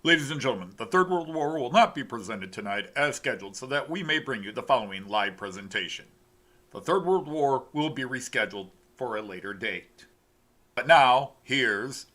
Ladies and gentlemen, the Third World War will not be presented tonight as scheduled so that we may bring you the following live presentation. The Third World War will be rescheduled for a later date. But now, here's...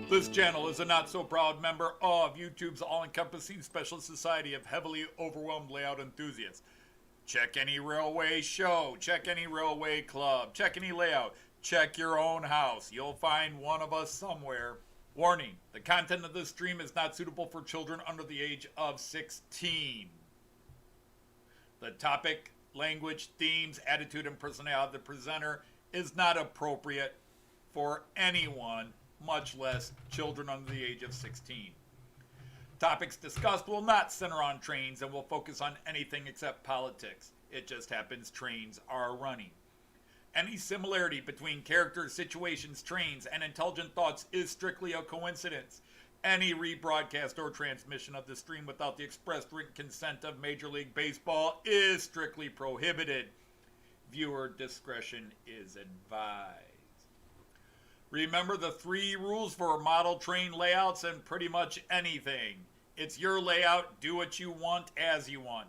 This channel is a not-so-proud member of YouTube's all-encompassing special society of heavily overwhelmed layout enthusiasts. Check any railway show, check any railway club, check any layout, check your own house. You'll find one of us somewhere. Warning, the content of this stream is not suitable for children under the age of 16. The topic, language, themes, attitude, and personality of the presenter is not appropriate for anyone, much less children under the age of 16. Topics discussed will not center on trains and will focus on anything except politics. It just happens trains are running. Any similarity between characters, situations, trains, and intelligent thoughts is strictly a coincidence. Any rebroadcast or transmission of the stream without the express written consent of Major League Baseball is strictly prohibited. Viewer discretion is advised. Remember the 3 rules for model train layouts and pretty much anything. It's your layout, do what you want as you want.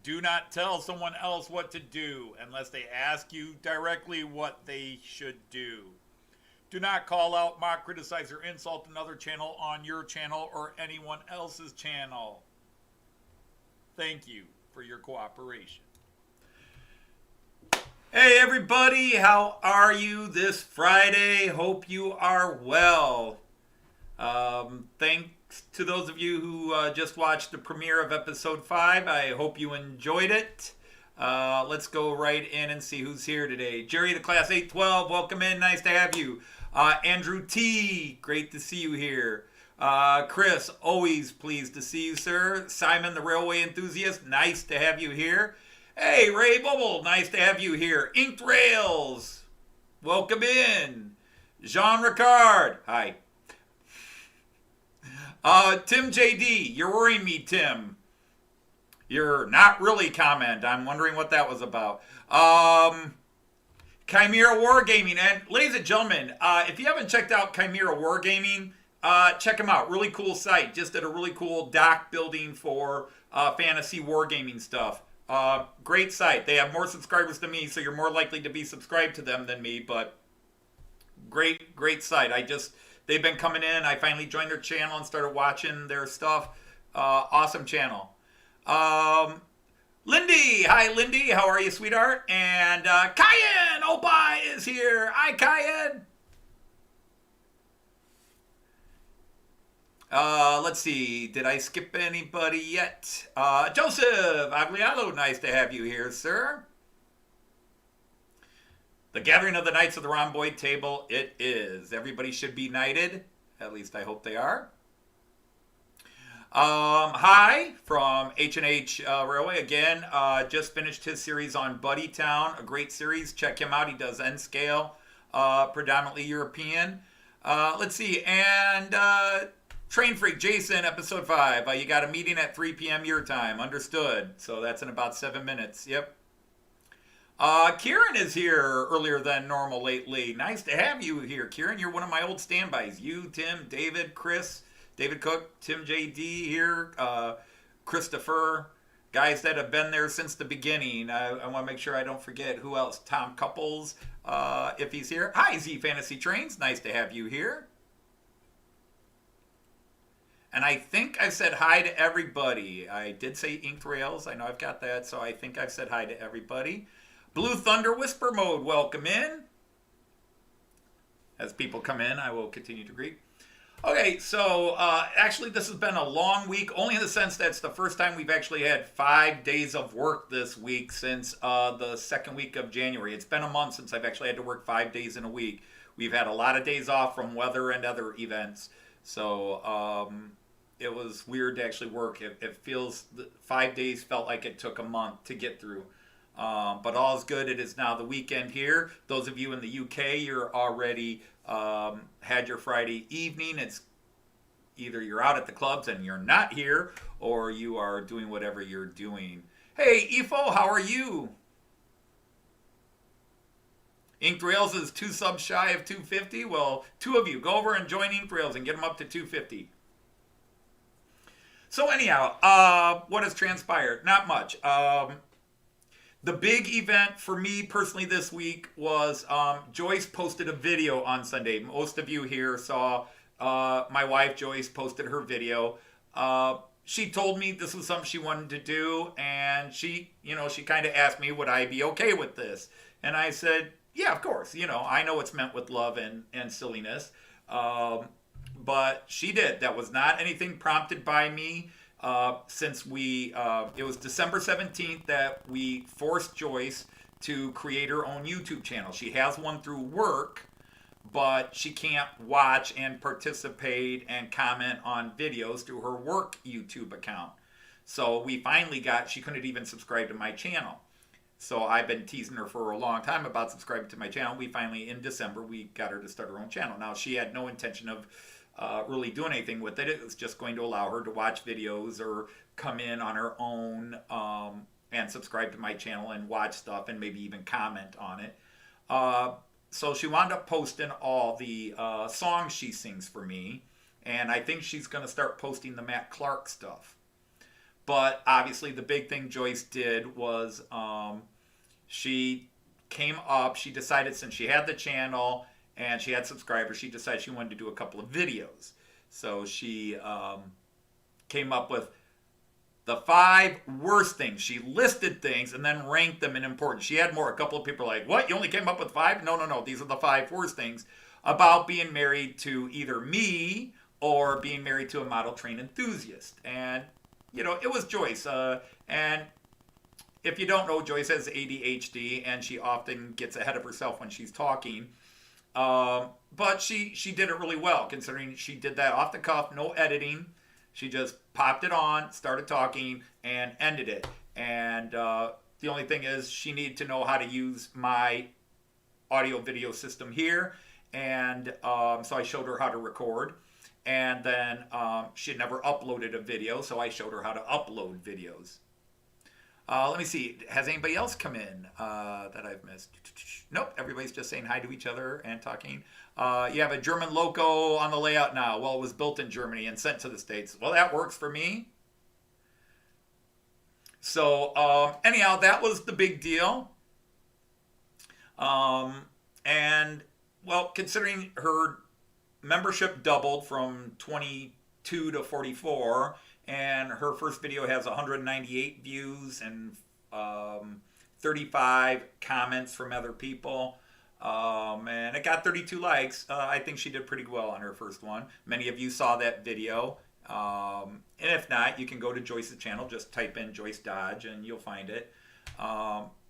Do not tell someone else what to do unless they ask you directly what they should do. Do not call out, mock, criticize, or insult another channel on your channel or anyone else's channel. Thank you for your cooperation. Hey everybody, how are you this Friday? Hope you are well. Thanks to those of you who just watched the premiere of episode 5. I hope you enjoyed it. Let's go right in and see who's here today. Jerry, the class 812, welcome in. Nice to have you. Andrew T, great to see you here. Chris, always pleased to see you, sir. Simon, the railway enthusiast, nice to have you here. Hey, Ray Bubble, nice to have you here. Inked Rails, welcome in. Jean Ricard, hi. Tim JD, you're worrying me, Tim. You're not really comment. I'm wondering what that was about. Chimera Wargaming, and ladies and gentlemen, if you haven't checked out Chimera Wargaming, check them out. Really cool site. Just did a really cool dock building for fantasy wargaming stuff. Great site. They have more subscribers than me, so you're more likely to be subscribed to them than me, but great site. They've been coming in. I finally joined their channel and started watching their stuff. Awesome channel. Lindy, hi Lindy, how are you, sweetheart? And Kyan Opai is here. Hi Kyan. Let's see, did I skip anybody yet? Joseph Agliano, nice to have you here, sir. The Gathering of the Knights of the Rhomboid Table, it is. Everybody should be knighted. At least I hope they are. Hi, from H&H Railway. Again, just finished his series on Buddy Town. A great series. Check him out. He does N-scale, predominantly European. Let's see, and... Train Freak Jason, episode 5. You got a meeting at 3 p.m. your time. Understood. So that's in about 7 minutes. Yep. Kieran is here earlier than normal lately. Nice to have you here, Kieran. You're one of my old standbys. You, Tim, David, Chris, David Cook, Tim JD here, Christopher. Guys that have been there since the beginning. I want to make sure I don't forget who else. Tom Couples, if he's here. Hi, Z Fantasy Trains. Nice to have you here. And I think I said hi to everybody. I did say Inked Rails. I know I've got that, so I think I've said hi to everybody. Blue Thunder Whisper Mode, welcome in. As people come in, I will continue to greet. Okay, so actually, this has been a long week, only in the sense that it's the first time we've actually had 5 days of work this week since the second week of January. It's been a month since I've actually had to work 5 days in a week. We've had a lot of days off from weather and other events, so it was weird to actually work. It feels 5 days felt like it took a month to get through. But all is good. It is now the weekend here. Those of you in the UK, you're already had your Friday evening. It's either you're out at the clubs and you're not here, or you are doing whatever you're doing. Hey, Ifo, how are you? Inked Rails is 2 subs shy of 250. Well, 2 of you, go over and join Inked Rails and get them up to 250. So anyhow, what has transpired? Not much. The big event for me personally this week was Joyce posted a video on Sunday. Most of you here saw my wife Joyce posted her video. She told me this was something she wanted to do, and she kind of asked me, would I be okay with this? And I said, yeah, of course. I know it's meant with love and silliness. But she did. That was not anything prompted by me. Since it was December 17th that we forced Joyce to create her own YouTube channel. She has one through work, but she can't watch and participate and comment on videos through her work YouTube account. So we finally she couldn't even subscribe to my channel. So I've been teasing her for a long time about subscribing to my channel. We finally, in December, we got her to start her own channel. Now, she had no intention of really doing anything with it. It was just going to allow her to watch videos or come in on her own and subscribe to my channel and watch stuff and maybe even comment on it. So she wound up posting all the songs she sings for me, and I think she's going to start posting the Matt Clark stuff. But obviously the big thing Joyce did was she decided, since she had the channel and she had subscribers, she decided she wanted to do a couple of videos. So she came up with the 5 worst things. She listed things and then ranked them in importance. She had more. A couple of people were like, what? You only came up with 5? No. These are the 5 worst things about being married to either me or being married to a model train enthusiast. And, it was Joyce. And if you don't know, Joyce has ADHD and she often gets ahead of herself when she's talking. But she did it really well, considering she did that off the cuff, no editing. She just popped it on, started talking, and ended it. And the only thing is, she needed to know how to use my audio video system here. And so I showed her how to record. And then she had never uploaded a video, so I showed her how to upload videos. Let me see. Has anybody else come in that I've missed? Nope. Everybody's just saying hi to each other and talking. You have a German loco on the layout now. Well, it was built in Germany and sent to the States. Well, that works for me. So anyhow, that was the big deal. And, well, considering her membership doubled from 22 to 44, and her first video has 198 views and 35 comments from other people. And it got 32 likes. I think she did pretty well on her first one. Many of you saw that video. And if not, you can go to Joyce's channel. Just type in Joyce Dodge and you'll find it.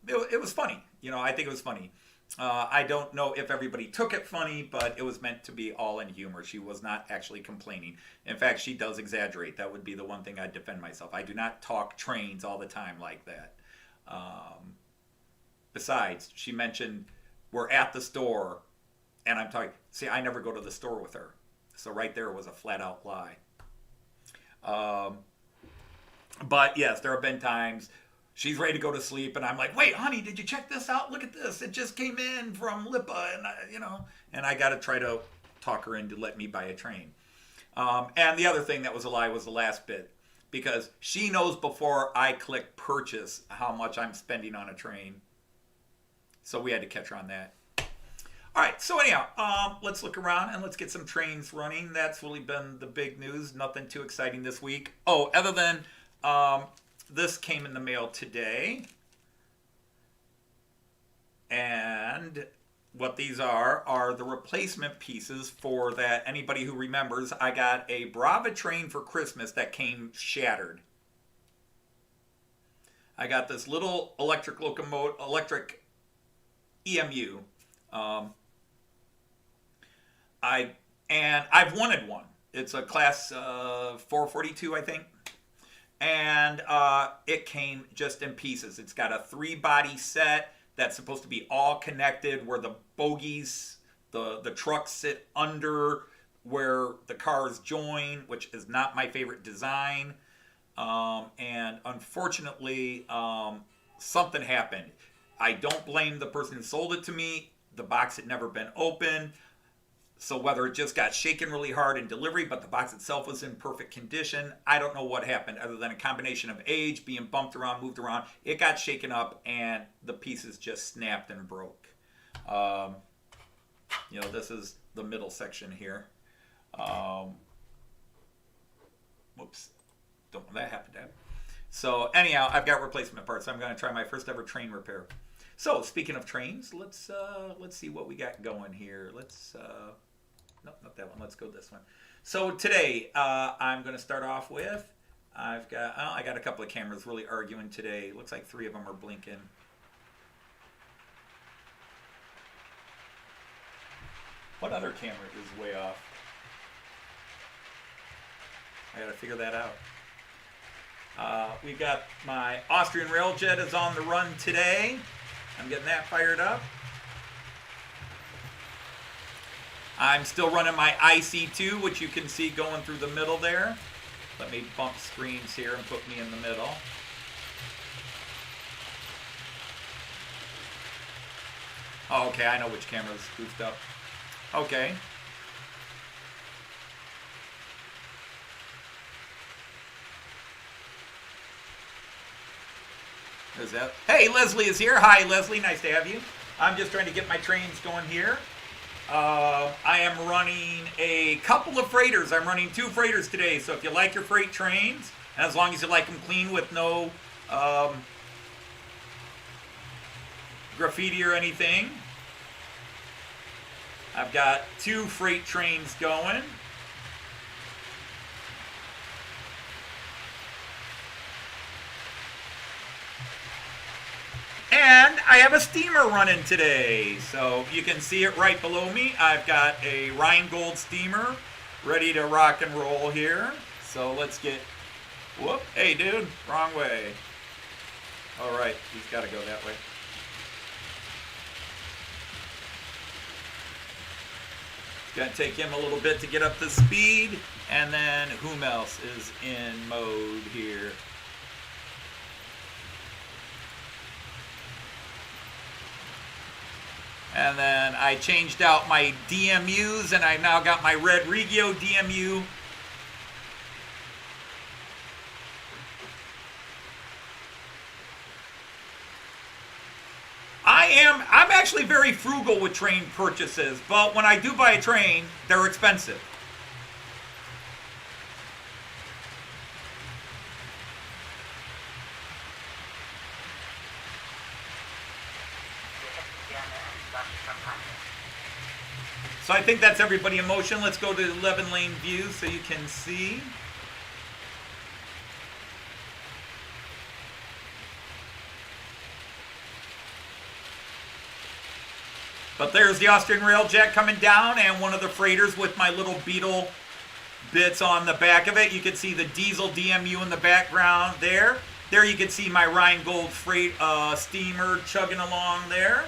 It was funny. I think it was funny. I don't know if everybody took it funny, but it was meant to be all in humor. She was not actually complaining. In fact, she does exaggerate. That would be the one thing I'd defend myself. I do not talk trains all the time like that. Besides, she mentioned we're at the store, and I'm talking. See, I never go to the store with her. So right there was a flat-out lie. But yes, there have been times she's ready to go to sleep, and I'm like, wait, honey, did you check this out? Look at this. It just came in from Lipa, and I got to try to talk her into let me buy a train. And the other thing that was a lie was the last bit, because she knows before I click purchase how much I'm spending on a train. So we had to catch her on that. All right, so anyhow, let's look around and let's get some trains running. That's really been the big news. Nothing too exciting this week. Oh, other than this came in the mail today. And what these are the replacement pieces for that. Anybody who remembers, I got a Brava train for Christmas that came shattered. I got this little electric EMU. I've wanted one. It's a class 442, I think. And it came just in pieces. It's got a 3-body set that's supposed to be all connected, where the bogies, the trucks sit under where the cars join, which is not my favorite design. And unfortunately, something happened. I don't blame the person who sold it to me. The box had never been opened. So whether it just got shaken really hard in delivery, but the box itself was in perfect condition, I don't know what happened, other than a combination of age, being bumped around, moved around. It got shaken up, and the pieces just snapped and broke. This is the middle section here. Whoops. Don't want that happen to happen. So anyhow, I've got replacement parts. I'm going to try my first ever train repair. So speaking of trains, let's see what we got going here. No, not that one. Let's go this one. So today, I'm going to start off with, I got a couple of cameras really arguing today. Looks like 3 of them are blinking. What other camera is way off? I got to figure that out. We've got my Austrian Railjet is on the run today. I'm getting that fired up. I'm still running my IC2, which you can see going through the middle there. Let me bump screens here and put me in the middle. Oh, okay, I know which camera's goofed up. Okay. Is that? Hey, Leslie is here. Hi, Leslie. Nice to have you. I'm just trying to get my trains going here. I am running a couple of freighters. I'm running 2 freighters today. So if you like your freight trains, and as long as you like them clean with no graffiti or anything, I've got 2 freight trains going. And I have a steamer running today. So you can see it right below me. I've got a Rheingold steamer ready to rock and roll here. So let's get, whoop, hey dude, wrong way. All right, he's got to go that way. It's going to take him a little bit to get up to speed. And then whom else is in mode here? And then I changed out my DMUs, and I've now got my red Regio DMU. I'm actually very frugal with train purchases, but when I do buy a train, they're expensive. So I think that's everybody in motion. Let's go to 11-lane view so you can see. But there's the Austrian Railjet coming down, and one of the freighters with my little Beetle bits on the back of it. You can see the diesel DMU in the background there. There you can see my Rheingold freight steamer chugging along there.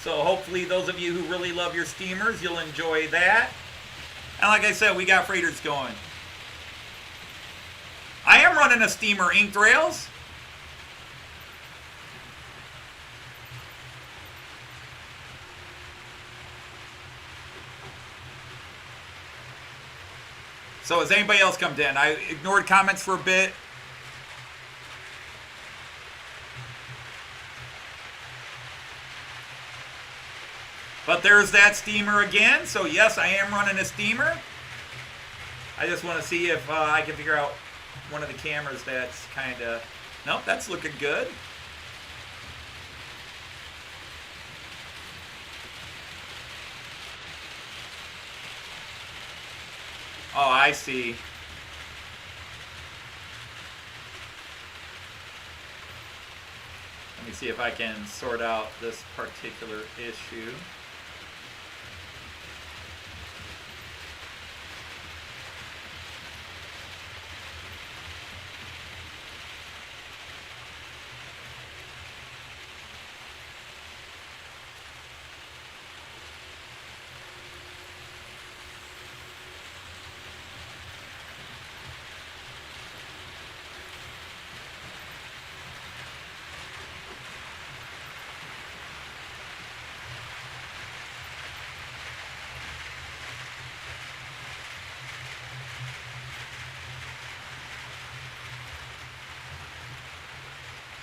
So hopefully those of you who really love your steamers, you'll enjoy that. And like I said, we got freighters going. I am running a steamer, Inked Rails. So has anybody else come in? I ignored comments for a bit. But there's that steamer again. So yes, I am running a steamer. I just want to see if I can figure out one of the cameras that's kind of... Nope, that's looking good. Oh, I see. Let me see if I can sort out this particular issue.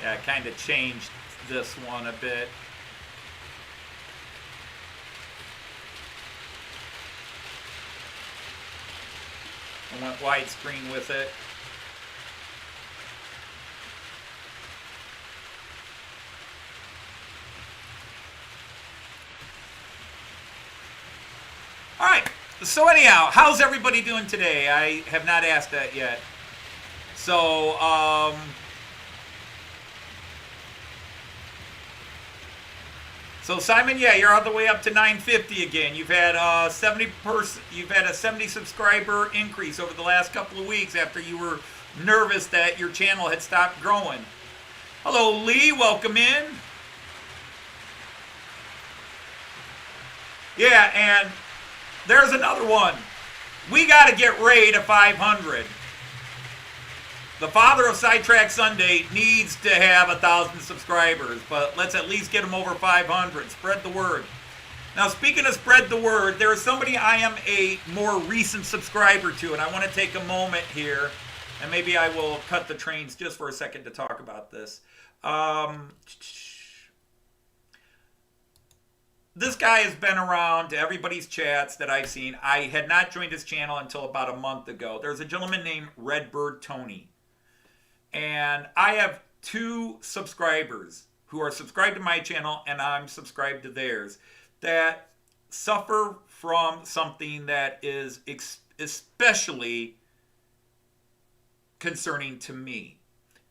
Yeah, I kind of changed this one a bit. I went widescreen with it. All right. So anyhow, how's everybody doing today? I have not asked that yet. So, So Simon, yeah, you're all the way up to 950 again. You've had a 70 subscriber increase over the last couple of weeks after you were nervous that your channel had stopped growing. Hello, Lee. Welcome in. Yeah, and there's another one. We got to get Ray to 500. The father of Sidetrack Sunday needs to have 1,000 subscribers, but let's at least get him over 500. Spread the word. Now, speaking of spread the word, there is somebody I am a more recent subscriber to, and I want to take a moment here, and maybe I will cut the trains just for a second to talk about this. This guy has been around to everybody's chats that I've seen. I had not joined his channel until about a month ago. There's a gentleman named Redbird Tony. And I have 2 subscribers who are subscribed to my channel and I'm subscribed to theirs that suffer from something that is especially concerning to me.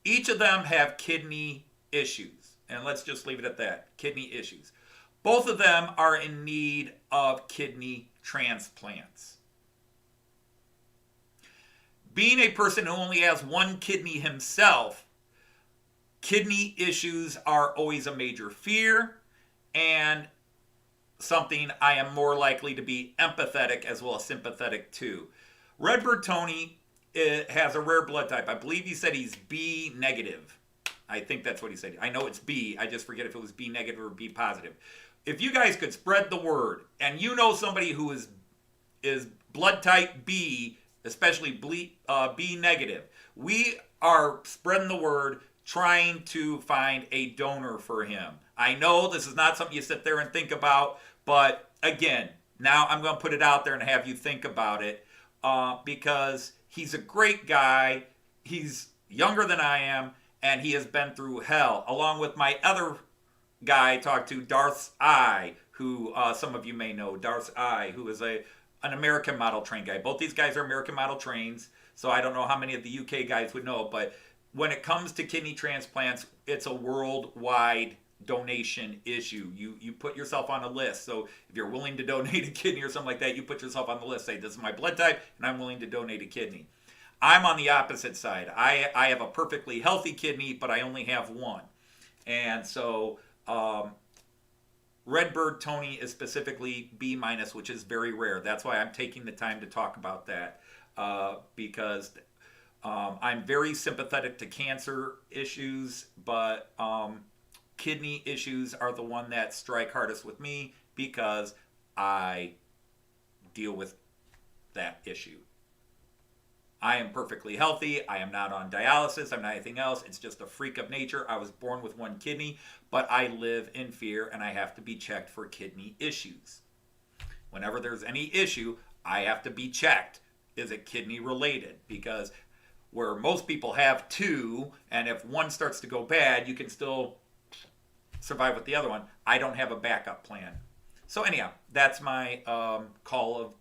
Each of them have kidney issues. And let's just leave it at that. Kidney issues. Both of them are in need of kidney transplants. Being a person who only has one kidney himself, kidney issues are always a major fear and something I am more likely to be empathetic as well as sympathetic to. Redbird Tony has a rare blood type. I believe he said he's B negative. I think that's what he said. I know it's B. I just forget if it was B negative or B positive. If you guys could spread the word and you know somebody who is blood type B, especially B negative. We are spreading the word, trying to find a donor for him. I know this is not something you sit there and think about, but again, now I'm going to put it out there and have you think about it because he's a great guy. He's younger than I am, and he has been through hell, along with my other guy I talked to, Darth's Eye, who some of you may know, Darth's Eye, who is an American model train guy. Both these guys are American model trains, so I don't know how many of the UK guys would know, but when it comes to kidney transplants, it's a worldwide donation issue. You put yourself on a list, so if you're willing to donate a kidney or something like that, you put yourself on the list, say this is my blood type, and I'm willing to donate a kidney. I'm on the opposite side. I have a perfectly healthy kidney, but I only have one. And so Redbird Tony is specifically B-, which is very rare. That's why I'm taking the time to talk about that because I'm very sympathetic to cancer issues, but kidney issues are the one that strike hardest with me because I deal with that issue. I am perfectly healthy. I am not on dialysis. I'm not anything else. It's just a freak of nature. I was born with one kidney, but I live in fear and I have to be checked for kidney issues. Whenever there's any issue, I have to be checked. Is it kidney related? Because where most people have 2, and if one starts to go bad, you can still survive with the other one. I don't have a backup plan. So anyhow, that's my call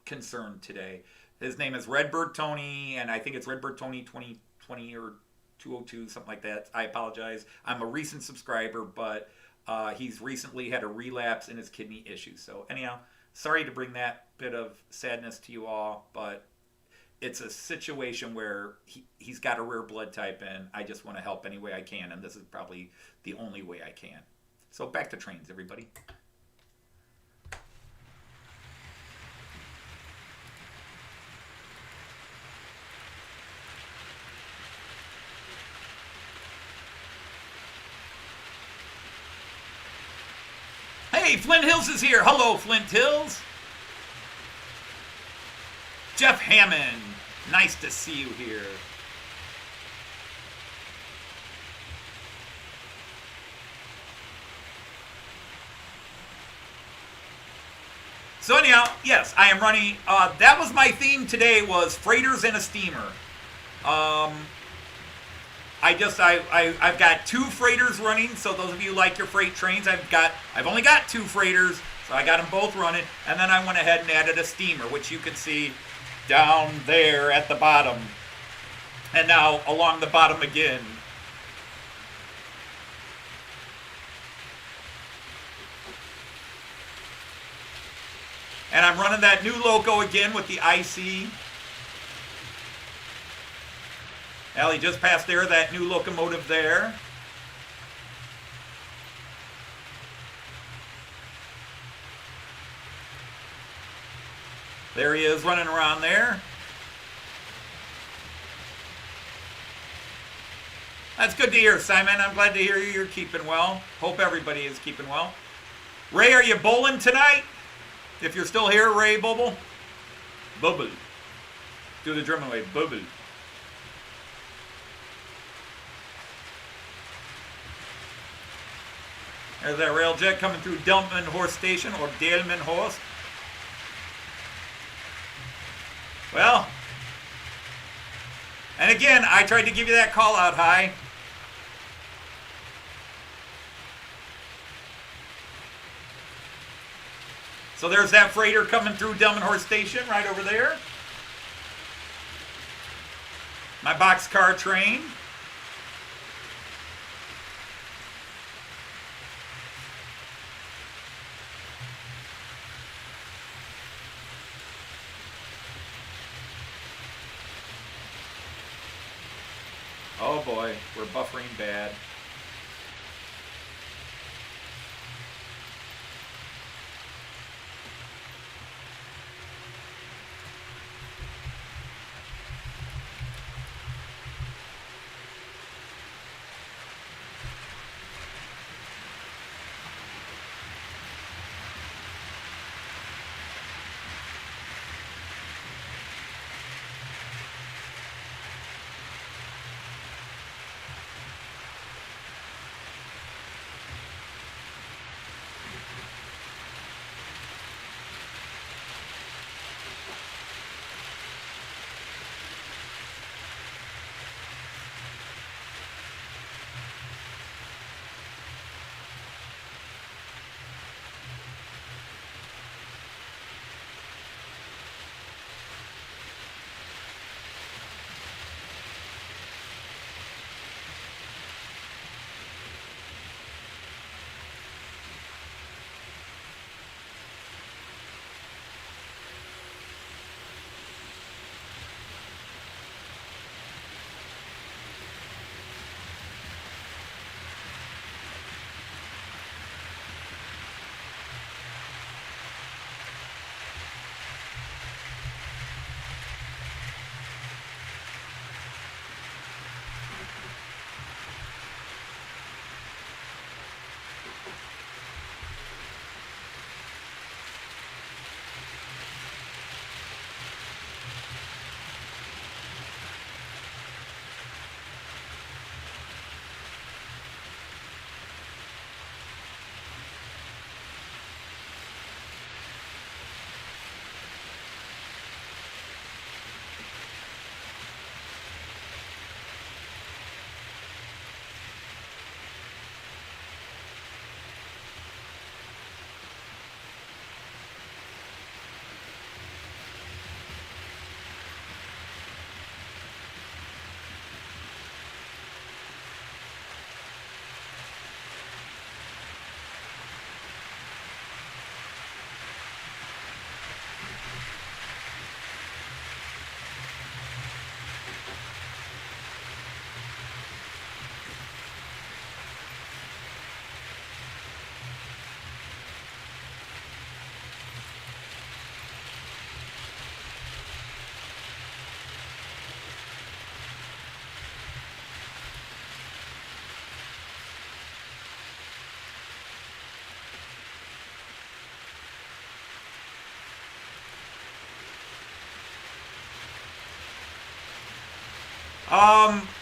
concerned today. His name is Redbird Tony, and I think it's Redbird Tony 2020 or 202, something like that. I apologize. I'm a recent subscriber, but he's recently had a relapse in his kidney issues. So anyhow, sorry to bring that bit of sadness to you all, but it's a situation where he's got a rare blood type, and I just want to help any way I can, and this is probably the only way I can. So back to trains, everybody. Hey, Flint Hills is here. Hello, Flint Hills. Jeff Hammond, nice to see you here. So anyhow, yes, I am running. That was my theme today, was freighters and a steamer. I've got 2 freighters running. So those of you who like your freight trains, I've only got 2 freighters, so I got them both running. And then I went ahead and added a steamer, which you can see down there at the bottom, and now along the bottom again. And I'm running that new loco again with the IC. Allie just passed there, that new locomotive there. There he is running around there. That's good to hear, Simon. I'm glad to hear you're keeping well. Hope everybody is keeping well. Ray, are you bowling tonight? If you're still here, Ray Bubble. Bubble. Do the German way. Bubble. There's that railjet coming through Delmenhorst Station, or Delmenhorst. Well, and again, I tried to give you that call out high. So there's that freighter coming through Delmenhorst Station right over there. My boxcar train. Oh boy, we're buffering bad.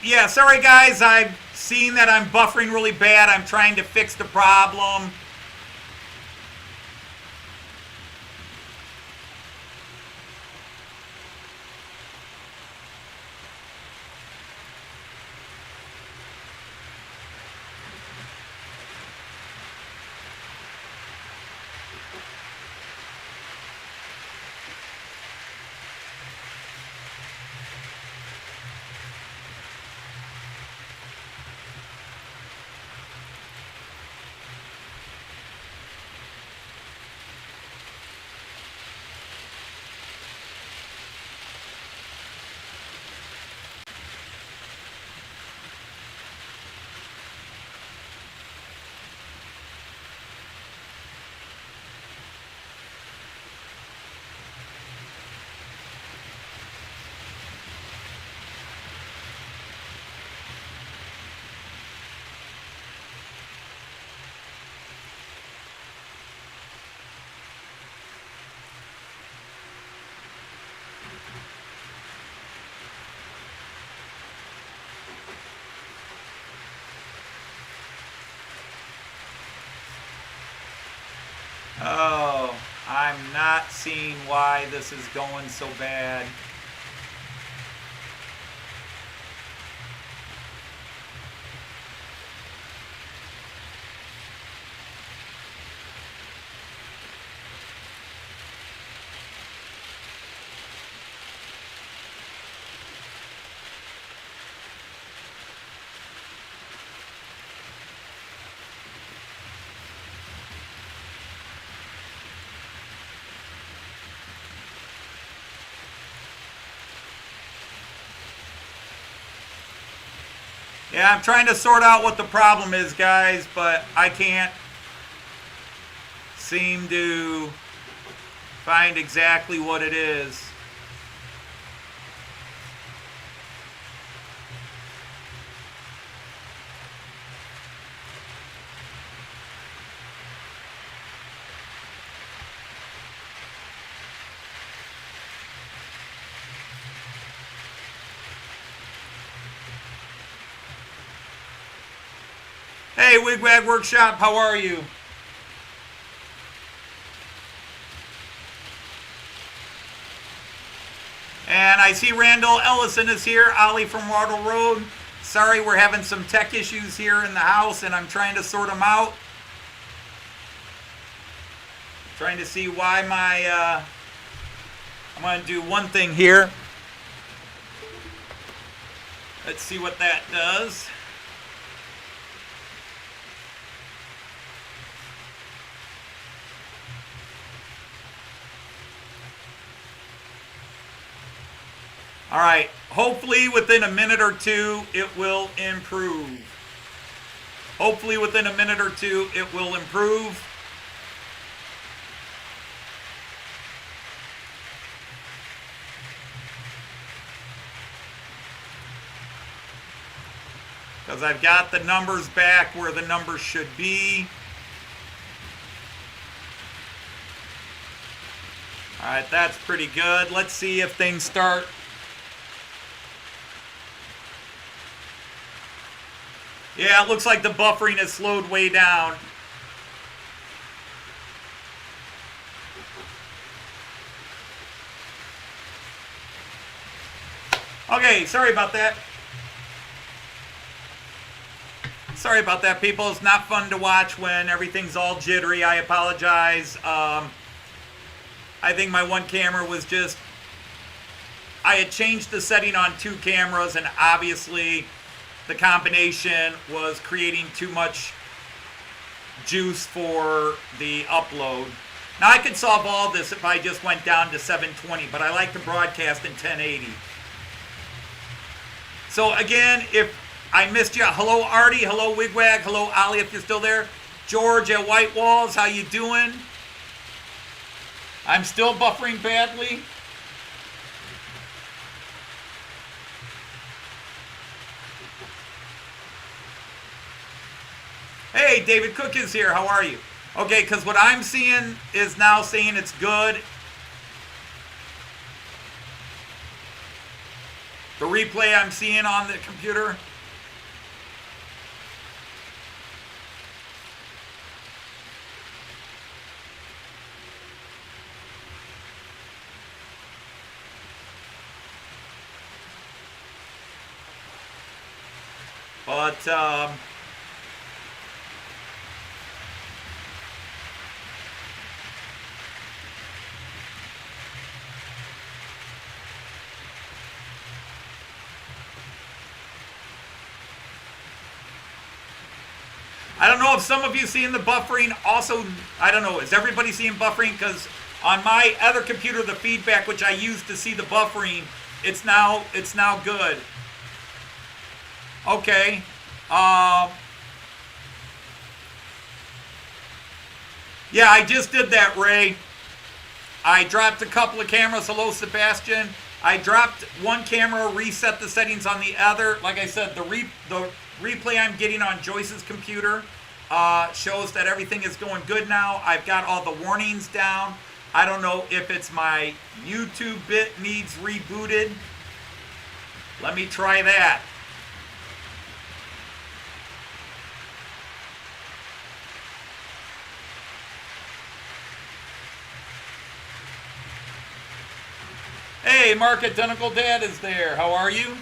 Yeah, sorry guys, I've seen that I'm buffering really bad. I'm trying to fix the problem. Oh, I'm not seeing why this is going so bad. Yeah, I'm trying to sort out what the problem is, guys, but I can't seem to find exactly what it is. Hey, Wigwag Workshop, how are you? And I see Randall Ellison is here, Ollie from Waddle Road. Sorry, we're having some tech issues here in the house, and I'm trying to sort them out. Trying to see why my, I'm going to do one thing here. Let's see what that does. All right, hopefully within a minute or two, it will improve. Hopefully within a minute or two, it will improve. Because I've got the numbers back where the numbers should be. All right, that's pretty good. Let's see if things start. Yeah, it looks like the buffering has slowed way down. Okay, sorry about that. Sorry about that, people. It's not fun to watch when everything's all jittery. I apologize. I think my one camera was just... I had changed the setting on 2 cameras, and obviously the combination was creating too much juice for the upload. Now, I could solve all this if I just went down to 720, but I like to broadcast in 1080. So again, if I missed you, hello Artie, hello Wigwag, hello Ollie if you're still there. George at White Walls, how you doing? I'm still buffering badly. Hey, David Cook is here. How are you? Okay, because what I'm seeing is now saying it's good. The replay I'm seeing on the computer. But, I don't know if some of you seeing the buffering also, I don't know, is everybody seeing buffering? Because on my other computer, the feedback, which I used to see the buffering, it's now good. Okay. Yeah, I just did that, Ray. I dropped a couple of cameras. Hello, Sebastian. I dropped one camera, reset the settings on the other. Like I said, the replay I'm getting on Joyce's computer shows that everything is going good now. I've got all the warnings down. I don't know if it's my YouTube bit needs rebooted. Let me try that. Hey, Mark Identical Dad is there. How are you?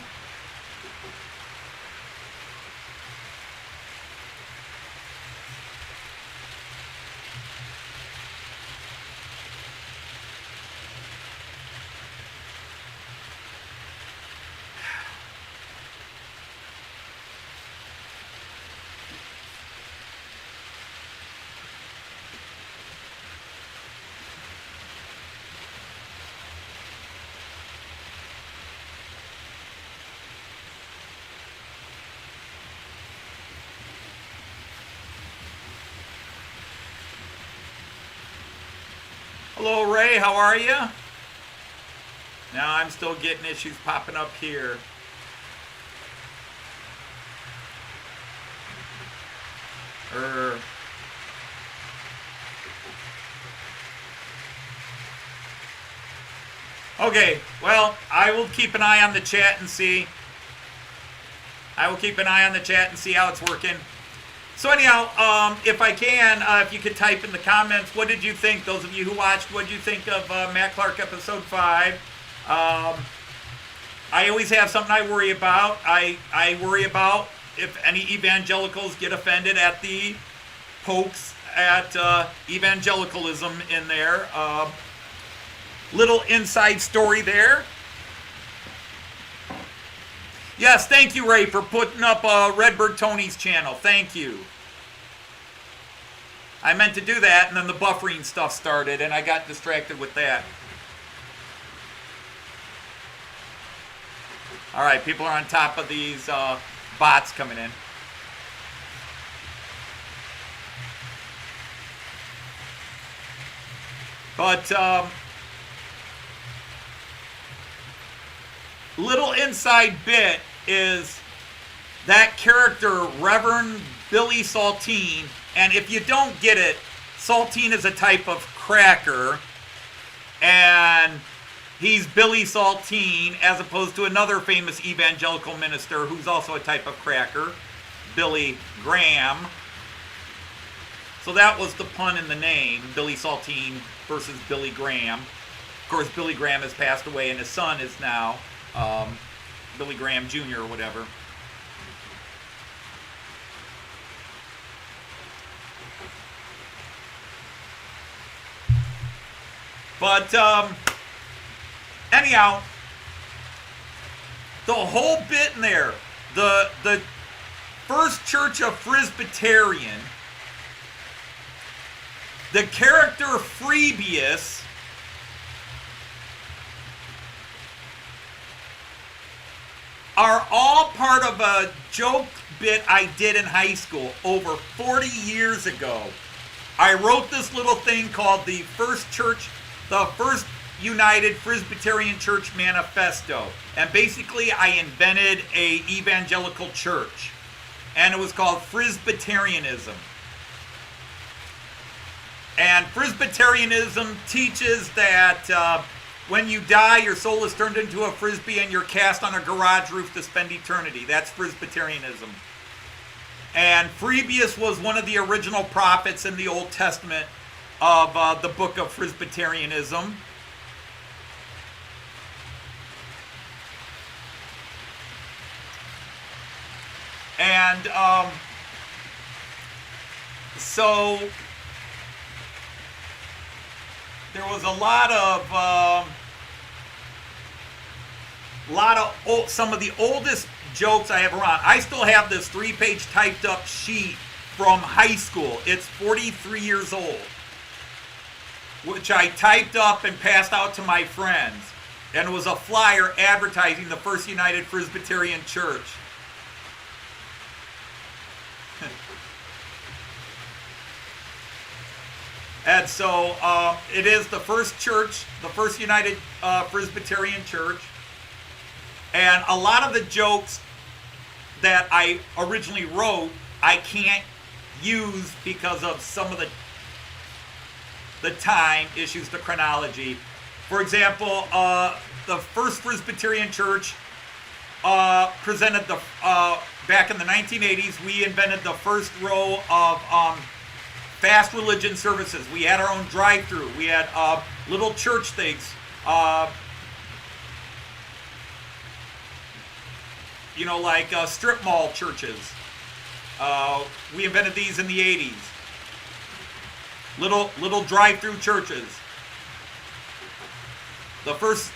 Hello, Ray. How are you? Now I'm still getting issues popping up here. Okay, well, I will keep an eye on the chat and see. I will keep an eye on the chat and see how it's working. So anyhow, if I can, if you could type in the comments, what did you think? Those of you who watched, what did you think of Matt Clark episode 5? I always have something I worry about. I worry about if any evangelicals get offended at the pokes at evangelicalism in there. Little inside story there. Yes, thank you, Ray, for putting up Redbird Tony's channel. Thank you. I meant to do that, and then the buffering stuff started, and I got distracted with that. All right, people are on top of these bots coming in. But little inside bit is that character, Reverend Billy Saltine, and if you don't get it, Saltine is a type of cracker, and he's Billy Saltine, as opposed to another famous evangelical minister who's also a type of cracker, Billy Graham. So that was the pun in the name, Billy Saltine versus Billy Graham. Of course, Billy Graham has passed away, and his son is now Billy Graham Jr. or whatever. But anyhow, the whole bit in there, the First Church of Presbyterian, the character Freebius, are all part of a joke bit I did in high school over 40 years ago. I wrote this little thing called the First United Presbyterian Church Manifesto. And basically I invented a evangelical church. And it was called Presbyterianism. And Presbyterianism teaches that When you die, your soul is turned into a frisbee and you're cast on a garage roof to spend eternity. That's Presbyterianism. And Freebius was one of the original prophets in the Old Testament of the book of Presbyterianism. And so there was a lot of some of the oldest jokes I have around. I still have this 3-page typed up sheet from high school. It's 43 years old, which I typed up and passed out to my friends. And it was a flyer advertising the First United Presbyterian Church. And so it is the first church, the First United Presbyterian Church. And a lot of the jokes that I originally wrote, I can't use because of some of the time issues, the chronology. For example, the First Presbyterian Church presented the, back in the 1980s, we invented the first row of fast religion services. We had our own drive-through. We had little church things. You know, like strip mall churches. We invented these in the 80s. Little drive-through churches. The first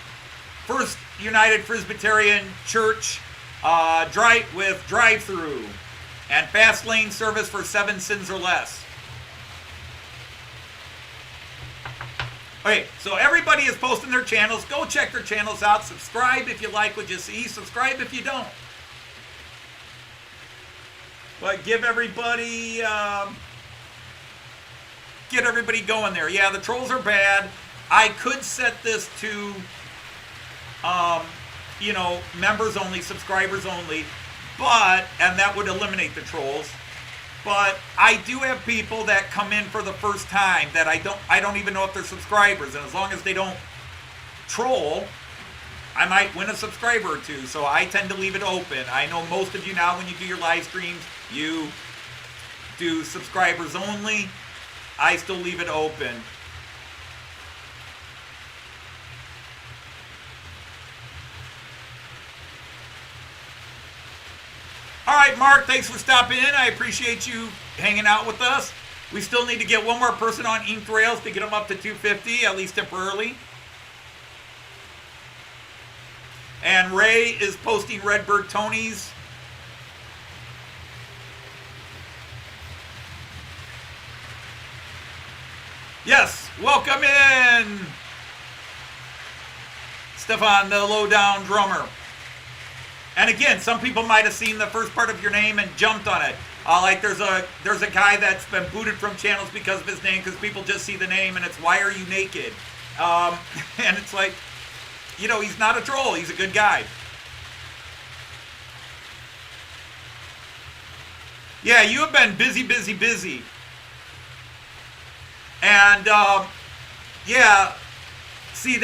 United Presbyterian Church with drive-through and fast lane service for 7 sins or less. Okay, so everybody is posting their channels. Go check their channels out. Subscribe if you like what you see. Subscribe if you don't. But get everybody going there. Yeah, the trolls are bad. I could set this to, you know, members only, subscribers only, and that would eliminate the trolls. But I do have people that come in for the first time that I don't even know if they're subscribers, and as long as they don't troll, I might win a subscriber or two. So I tend to leave it open. I know most of you now, when you do your live streams, you do subscribers only. I still leave it open. All right, Mark, thanks for stopping in. I appreciate you hanging out with us. We still need to get one more person on Inked Rails to get them up to 250, at least temporarily. And Ray is posting Redbird Tony's. Yes, welcome in, Stefan, the lowdown drummer. And again, some people might have seen the first part of your name and jumped on it. Like there's a guy that's been booted from channels because of his name, because people just see the name and it's "Why are you naked?" And it's like, you know, he's not a troll. He's a good guy. Yeah, you have been busy, busy, busy. And yeah, see,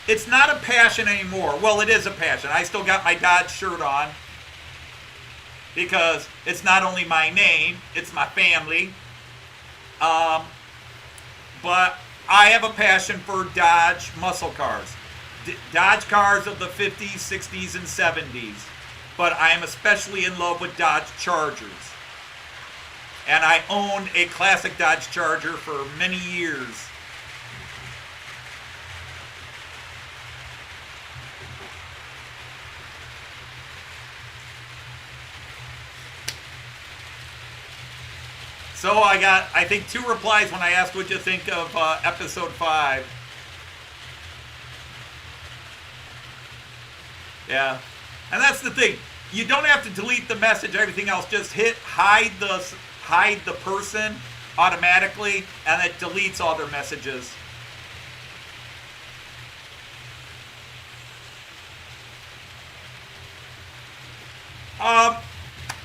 it's not a passion anymore. Well, it is a passion. I still got my Dodge shirt on because it's not only my name, it's my family. But I have a passion for Dodge muscle cars. Dodge cars of the 50s, 60s, and 70s. But I am especially in love with Dodge Chargers. And I owned a classic Dodge Charger for many years. So I got, I think, 2 replies when I asked what you think of episode 5. Yeah, and that's the thing. You don't have to delete the message, everything else. Just hit hide the person automatically, and it deletes all their messages.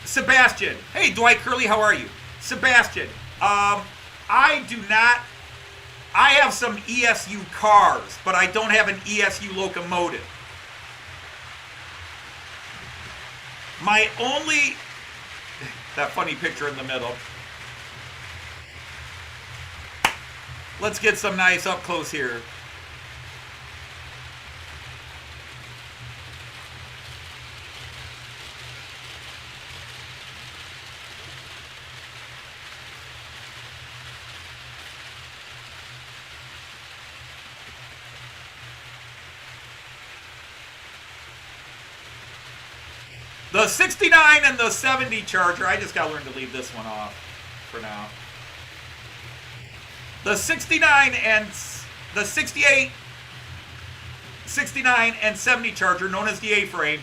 Sebastian. Hey, Dwight Curley, how are you? Sebastian, I I have some ESU cars, but I don't have an ESU locomotive. My only, that funny picture in the middle. Let's get some nice up close here. The 69 and the 70 Charger, I just gotta learn to leave this one off for now. The 69 and the 68, 69 and 70 Charger, known as the A-frame,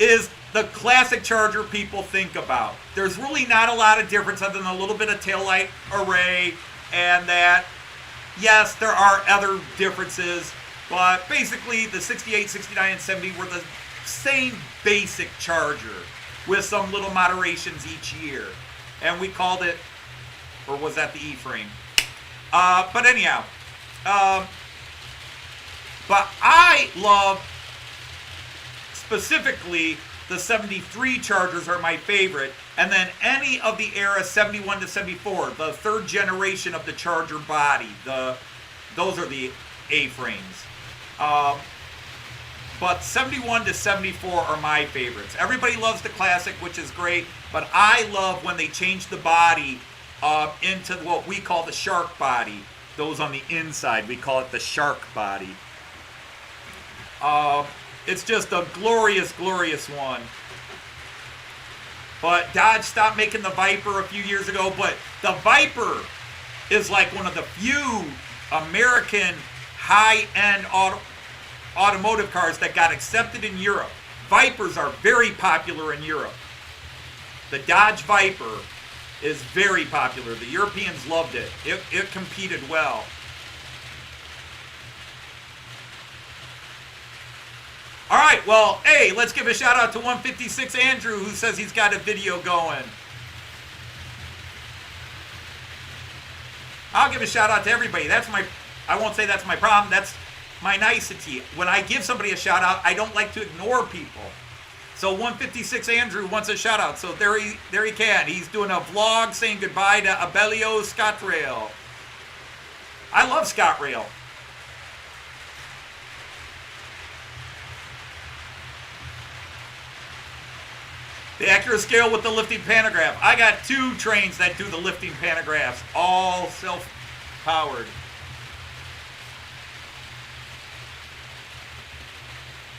is the classic Charger people think about. There's really not a lot of difference other than a little bit of taillight array and that. Yes, there are other differences, but basically the 68, 69, and 70 were the same basic Charger with some little moderations each year. And we called it, or was that the E-frame? But anyhow, but I love specifically the 73 Chargers are my favorite, and then any of the era 71 to 74, the third generation of the Charger body, those are the A-frames. But 71 to 74 are my favorites. Everybody loves the classic, which is great, but I love when they change the body into what we call the shark body. Those on the inside, we call it the shark body. It's just a glorious, glorious one. But Dodge stopped making the Viper a few years ago, but the Viper is like one of the few American high-end automotive cars that got accepted in Europe. Vipers are very popular in Europe. The Dodge Viper is very popular. The Europeans loved it. It competed well. All right, well, hey, let's give a shout out to 156 Andrew, who says he's got a video going. I'll give a shout out to everybody. I won't say that's my problem. That's my nicety. When I give somebody a shout out, I don't like to ignore people. So 156 Andrew wants a shout out. So there he can. He's doing a vlog saying goodbye to Abellio ScotRail. I love ScotRail. The Acura scale with the lifting pantograph. I got 2 trains that do the lifting pantographs, all self-powered.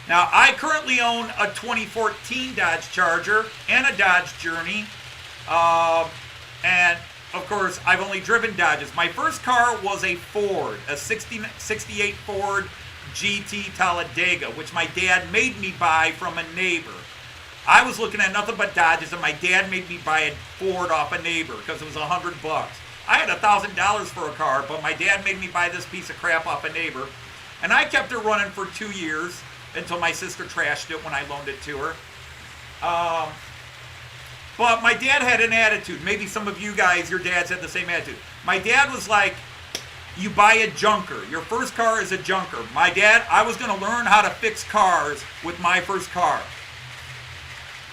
Now, I currently own a 2014 Dodge Charger and a Dodge Journey. And, of course, I've only driven Dodges. My first car was a Ford, a 68 Ford GT Talladega, which my dad made me buy from a neighbor. I was looking at nothing but Dodges, and my dad made me buy a Ford off a neighbor because it was $100. I had $1,000 for a car, but my dad made me buy this piece of crap off a neighbor. And I kept it running for 2 years until my sister trashed it when I loaned it to her. But my dad had an attitude. Maybe some of you guys, your dads had the same attitude. My dad was like, you buy a junker. Your first car is a junker. My dad, I was going to learn how to fix cars with my first car.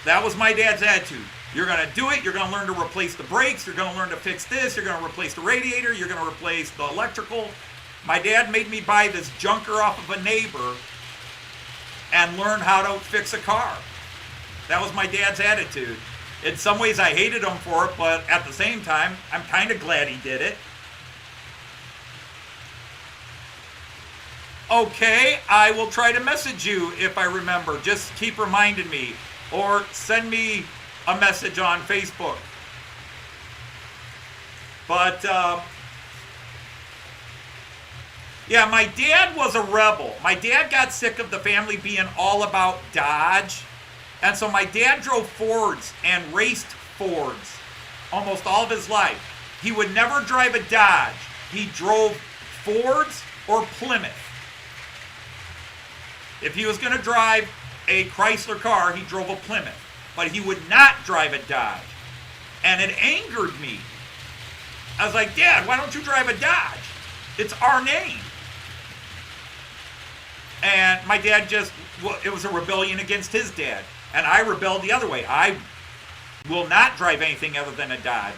That was my dad's attitude. You're going to do it. You're going to learn to replace the brakes. You're going to learn to fix this. You're going to replace the radiator. You're going to replace the electrical. My dad made me buy this junker off of a neighbor and learn how to fix a car. That was my dad's attitude. In some ways I hated him for it, but at the same time, I'm kind of glad he did it. Okay, I will try to message you if I remember. Just keep reminding me. Or send me a message on Facebook. But, yeah, my dad was a rebel. My dad got sick of the family being all about Dodge. And so my dad drove Fords and raced Fords almost all of his life. He would never drive a Dodge. He drove Fords or Plymouth. If he was going to drive a Chrysler car, he drove a Plymouth. But he would not drive a Dodge. And it angered me. I was like, Dad, why don't you drive a Dodge? It's our name. And my dad it was a rebellion against his dad. And I rebelled the other way. I will not drive anything other than a Dodge.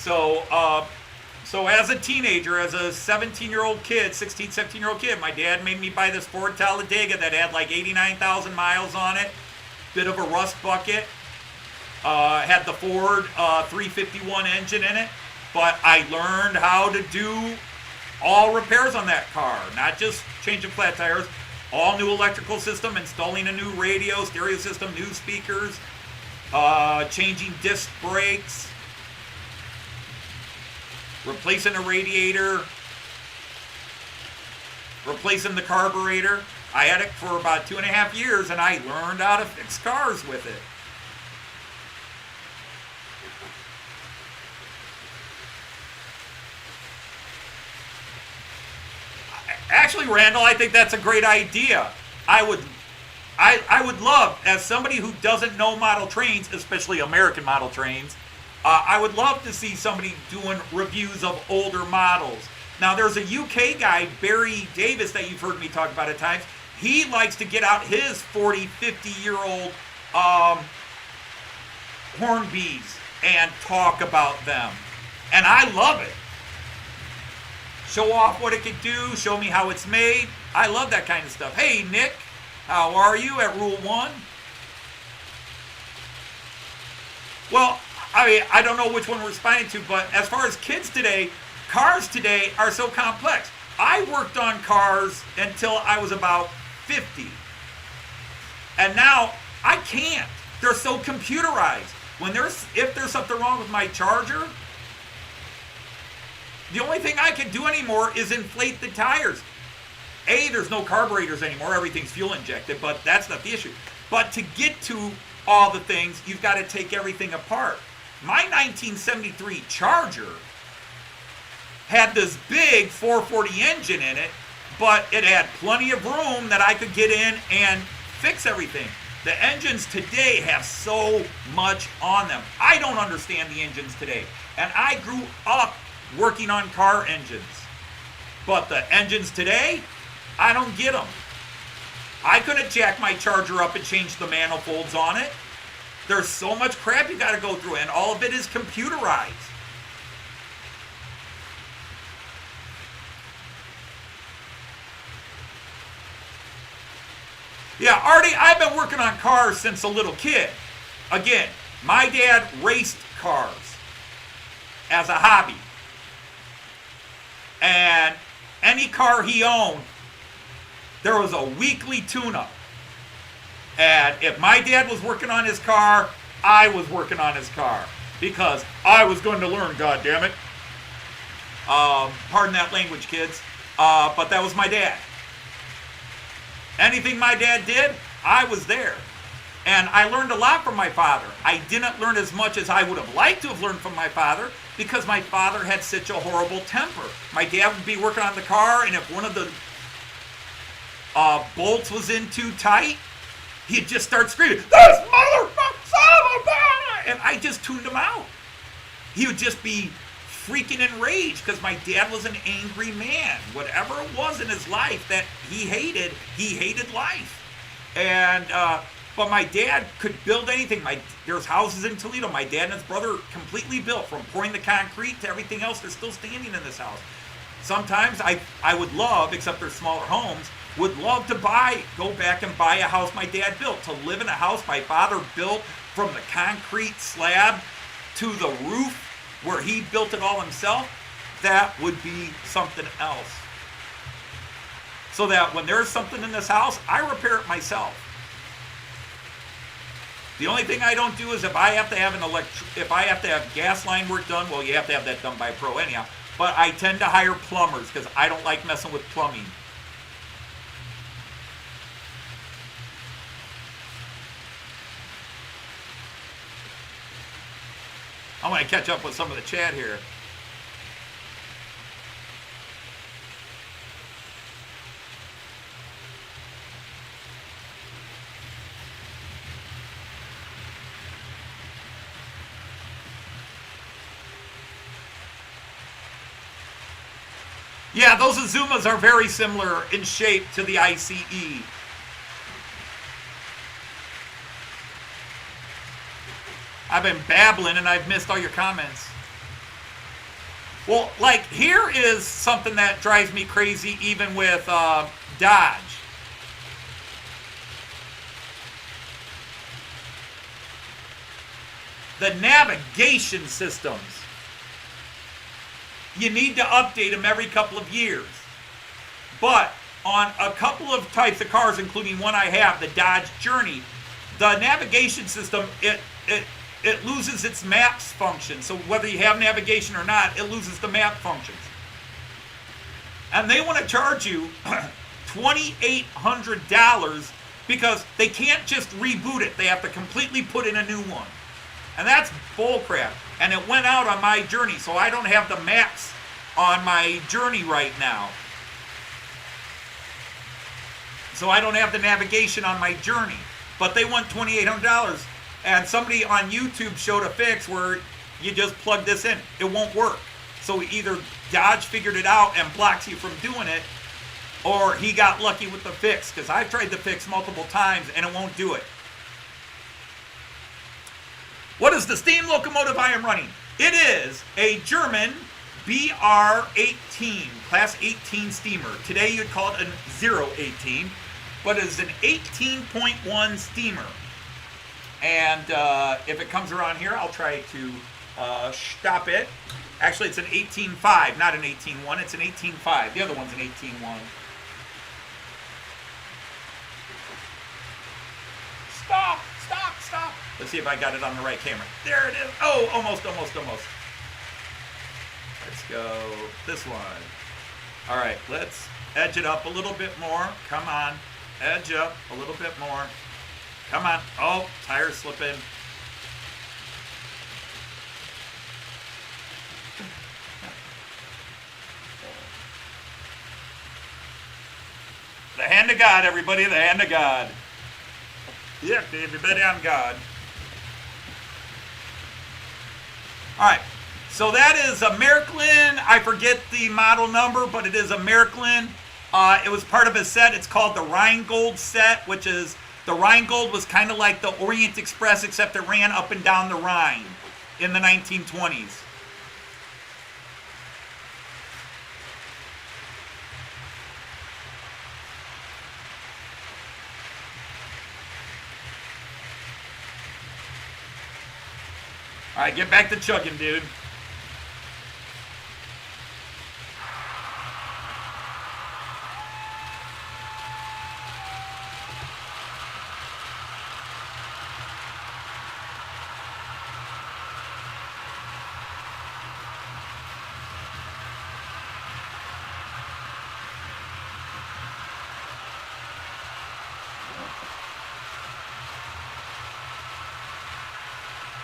So as a teenager, as a 17-year-old kid, 16, 17-year-old kid, my dad made me buy this Ford Talladega that had like 89,000 miles on it. Bit of a rust bucket. Had the Ford 351 engine in it. But I learned how to do all repairs on that car. Not just changing flat tires. All new electrical system, installing a new radio, stereo system, new speakers, changing disc brakes, replacing a radiator, replacing the carburetor. I had it for about 2.5 years, and I learned how to fix cars with it. Actually, Randall, I think that's a great idea. I would love, as somebody who doesn't know model trains, especially American model trains, I would love to see somebody doing reviews of older models. Now, there's a UK guy, Barry Davis, that you've heard me talk about at times. He likes to get out his 40, 50-year-old Hornbys and talk about them. And I love it. Show off what it can do, show me how it's made. I love that kind of stuff. Hey, Nick, how are you at Rule 1? Well, I don't know which one we're responding to, but as far as kids today, cars today are so complex. I worked on cars until I was about 50. And now I can't. They're so computerized. If there's something wrong with my charger, the only thing I can do anymore is inflate the tires. There's no carburetors anymore. Everything's fuel injected, but that's not the issue. But to get to all the things, you've got to take everything apart. My 1973 Charger had this big 440 engine in it, but it had plenty of room that I could get in and fix everything. The engines today have so much on them. I don't understand the engines today. And I grew up working on car engines. But the engines today, I don't get them. I couldn't jack my Charger up and change the manifolds on it. There's so much crap you got to go through, and all of it is computerized. Yeah, Artie, I've been working on cars since a little kid. Again, my dad raced cars as a hobby. And any car he owned, there was a weekly tune-up. And if my dad was working on his car, I was working on his car. Because I was going to learn, goddammit. Pardon that language, kids. But that was my dad. Anything my dad did, I was there. And I learned a lot from my father. I didn't learn as much as I would have liked to have learned from my father because my father had such a horrible temper. My dad would be working on the car, and if one of the bolts was in too tight, he'd just start screaming, "This motherfucker!" And I just tuned him out. He would just be freaking enraged because my dad was an angry man. Whatever it was in his life that he hated life. And but my dad could build anything. There's houses in Toledo. My dad and his brother completely built, from pouring the concrete to everything else. They're still standing in this house. Sometimes I would love, except they're smaller homes, would love to go back and buy a house my dad built, to live in a house my father built from the concrete slab to the roof where he built it all himself. That would be something else. So that when there's something in this house, I repair it myself. The only thing I don't do is if I have to have gas line work done, well, you have to have that done by a pro anyhow. But I tend to hire plumbers because I don't like messing with plumbing. I'm going to catch up with some of the chat here. Yeah, those Azumas are very similar in shape to the ICE. I've been babbling and I've missed all your comments. Well, like, here is something that drives me crazy even with Dodge. The navigation systems. You need to update them every couple of years. But on a couple of types of cars, including one I have, the Dodge Journey, the navigation system, it loses its maps function. So whether you have navigation or not, it loses the map functions. And they want to charge you $2,800 because they can't just reboot it. They have to completely put in a new one. And that's bullcrap. And it went out on my Journey, so I don't have the maps on my Journey right now. So I don't have the navigation on my Journey. But they want $2,800. And somebody on YouTube showed a fix where you just plug this in. It won't work. So either Dodge figured it out and blocks you from doing it, or he got lucky with the fix. Because I've tried the fix multiple times and it won't do it. What is the steam locomotive I am running? It is a German BR-18, Class 18 steamer. Today you'd call it a 018, but it is an 18.1 steamer. And if it comes around here, I'll try to stop it. Actually, it's an 18.5, not an 18.1. It's an 18.5. The other one's an 18.1. Stop, stop, stop. Let's see if I got it on the right camera. There it is. Oh, almost, almost, almost. Let's go this one. All right, let's edge it up a little bit more. Come on. Edge up a little bit more. Come on. Oh, tire slipping. The hand of God, everybody. The hand of God. Yeah, everybody on God. All right, so that is a Märklin. I forget the model number, but it is a Märklin. It was part of a set. It's called the Rheingold set, which is, the Rheingold was kind of like the Orient Express, except it ran up and down the Rhine in the 1920s. All right, get back to chugging, dude.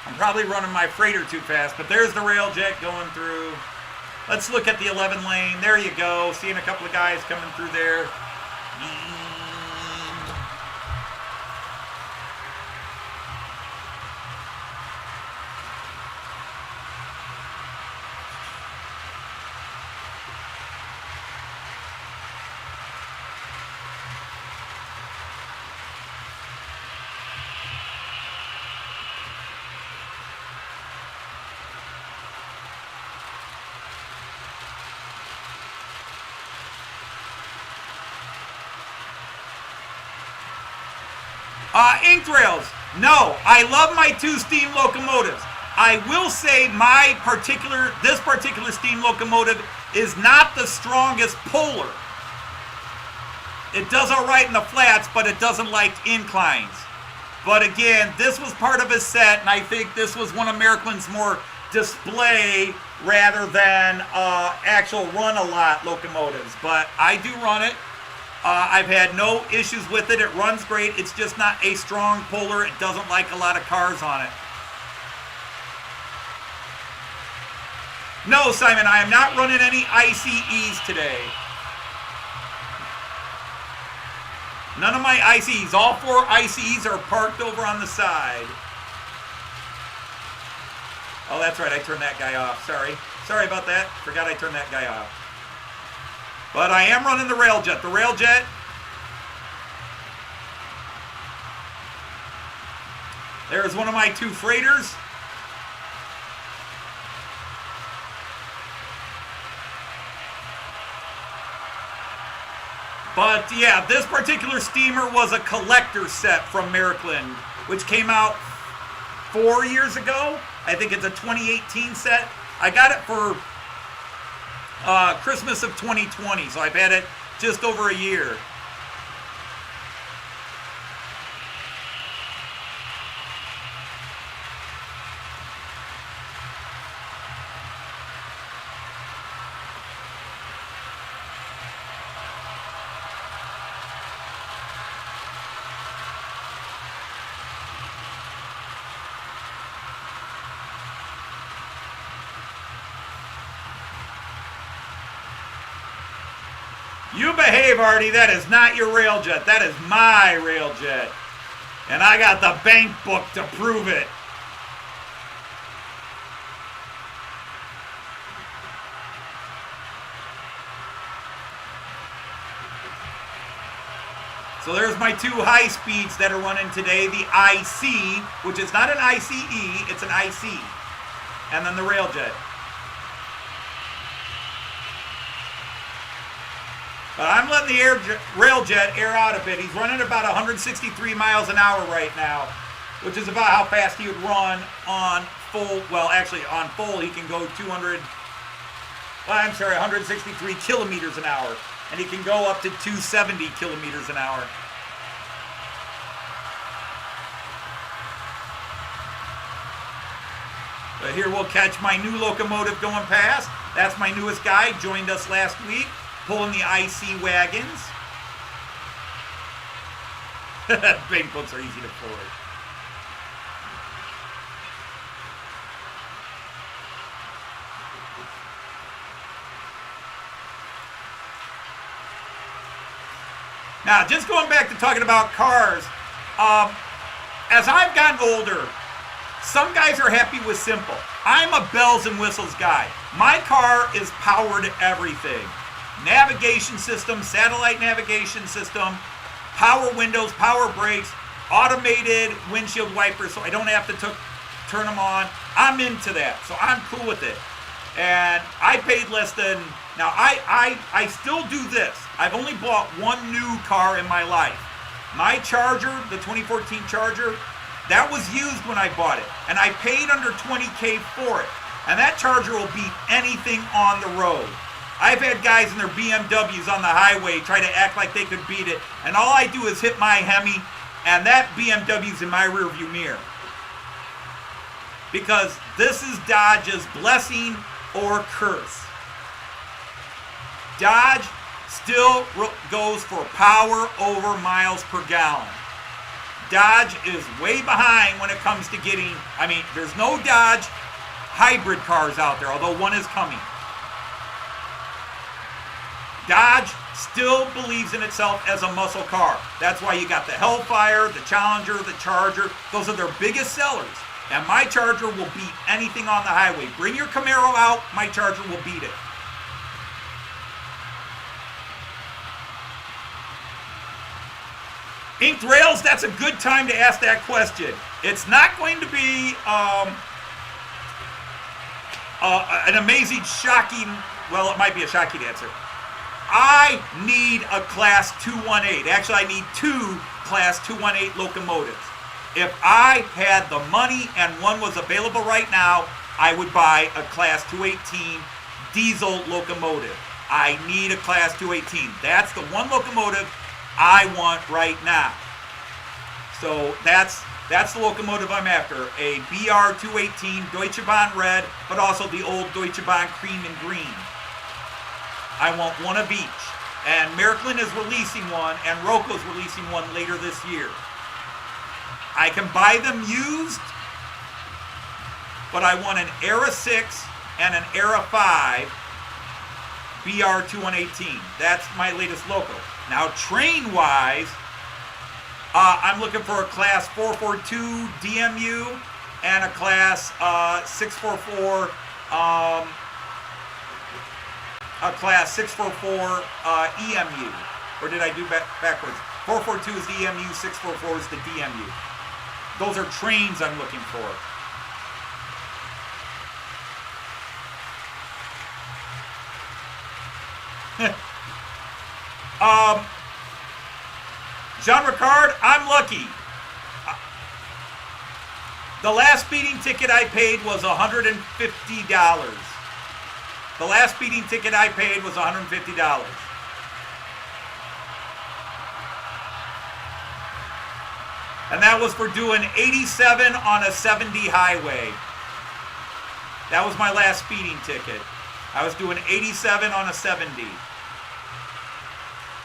I'm probably running my freighter too fast, but there's the rail jet going through. Let's look at the 11 lane. There you go. Seeing a couple of guys coming through there. Ink rails. No, I love my two steam locomotives. I will say this particular steam locomotive is not the strongest puller. It does all right in the flats, but it doesn't like inclines. But again, this was part of a set, and I think this was one of Märklin's more display rather than actual run-a-lot locomotives. But I do run it. I've had no issues with it. It runs great. It's just not a strong puller. It doesn't like a lot of cars on it. No, Simon, I am not running any ICEs today. None of my ICEs. All 4 ICEs are parked over on the side. Oh, that's right. I turned that guy off. Sorry. Sorry about that. Forgot I turned that guy off. But I am running the Railjet. The Railjet, there's one of my 2 freighters. But yeah, this particular steamer was a collector set from Maryland, which came out 4 years ago. I think it's a 2018 set. I got it for Christmas of 2020, so I've had it just over a year. You behave, Artie. That is not your Railjet. That is my Railjet. And I got the bank book to prove it. So there's my 2 high speeds that are running today. The IC, which is not an ICE, it's an IC. And then the Railjet. But I'm letting the Railjet air out a bit. He's running about 163 miles an hour right now, which is about how fast he would run on full. Well, actually, on full, he can go 163 kilometers an hour. And he can go up to 270 kilometers an hour. But here we'll catch my new locomotive going past. That's my newest guy, joined us last week. Pulling the IC wagons. Bank books are easy to pull. Now, just going back to talking about cars, as I've gotten older, some guys are happy with simple. I'm a bells and whistles guy. My car is powered everything. Navigation system, satellite navigation system, power windows, power brakes, automated windshield wipers so I don't have to turn them on. I'm into that, so I'm cool with it. And I paid less than, now I still do this. I've only bought 1 new car in my life. My Charger, the 2014 Charger, that was used when I bought it. And I paid under $20K for it. And that Charger will beat anything on the road. I've had guys in their BMWs on the highway try to act like they could beat it, and all I do is hit my Hemi, and that BMW's in my rearview mirror. Because this is Dodge's blessing or curse. Dodge still goes for power over miles per gallon. Dodge is way behind when it comes to getting, there's no Dodge hybrid cars out there, although one is coming. Dodge still believes in itself as a muscle car. That's why you got the Hellfire, the Challenger, the Charger. Those are their biggest sellers. And my Charger will beat anything on the highway. Bring your Camaro out, my Charger will beat it. Inked Rails, that's a good time to ask that question. It's not going to be an amazing, shocking, well, it might be a shocking answer. I need a Class 218. Actually, I need 2 Class 218 locomotives. If I had the money and one was available right now, I would buy a Class 218 diesel locomotive. I need a Class 218. That's the one locomotive I want right now. So that's the locomotive I'm after. A BR 218 Deutsche Bahn red, but also the old Deutsche Bahn cream and green. I want one of each. And Maryland is releasing one, and Roco's releasing one later this year. I can buy them used, but I want an Era 6 and an Era 5 BR 2118. That's my latest loco. Now, train-wise, I'm looking for a Class 442 DMU and a Class 644 class 644 EMU. Or did I do backwards? 442 is the EMU, 644 is the DMU. Those are trains I'm looking for. Jean Ricard, I'm lucky. The last speeding ticket I paid was $150. The last speeding ticket I paid was $150. And that was for doing 87 on a 70 highway. That was my last speeding ticket. I was doing 87 on a 70.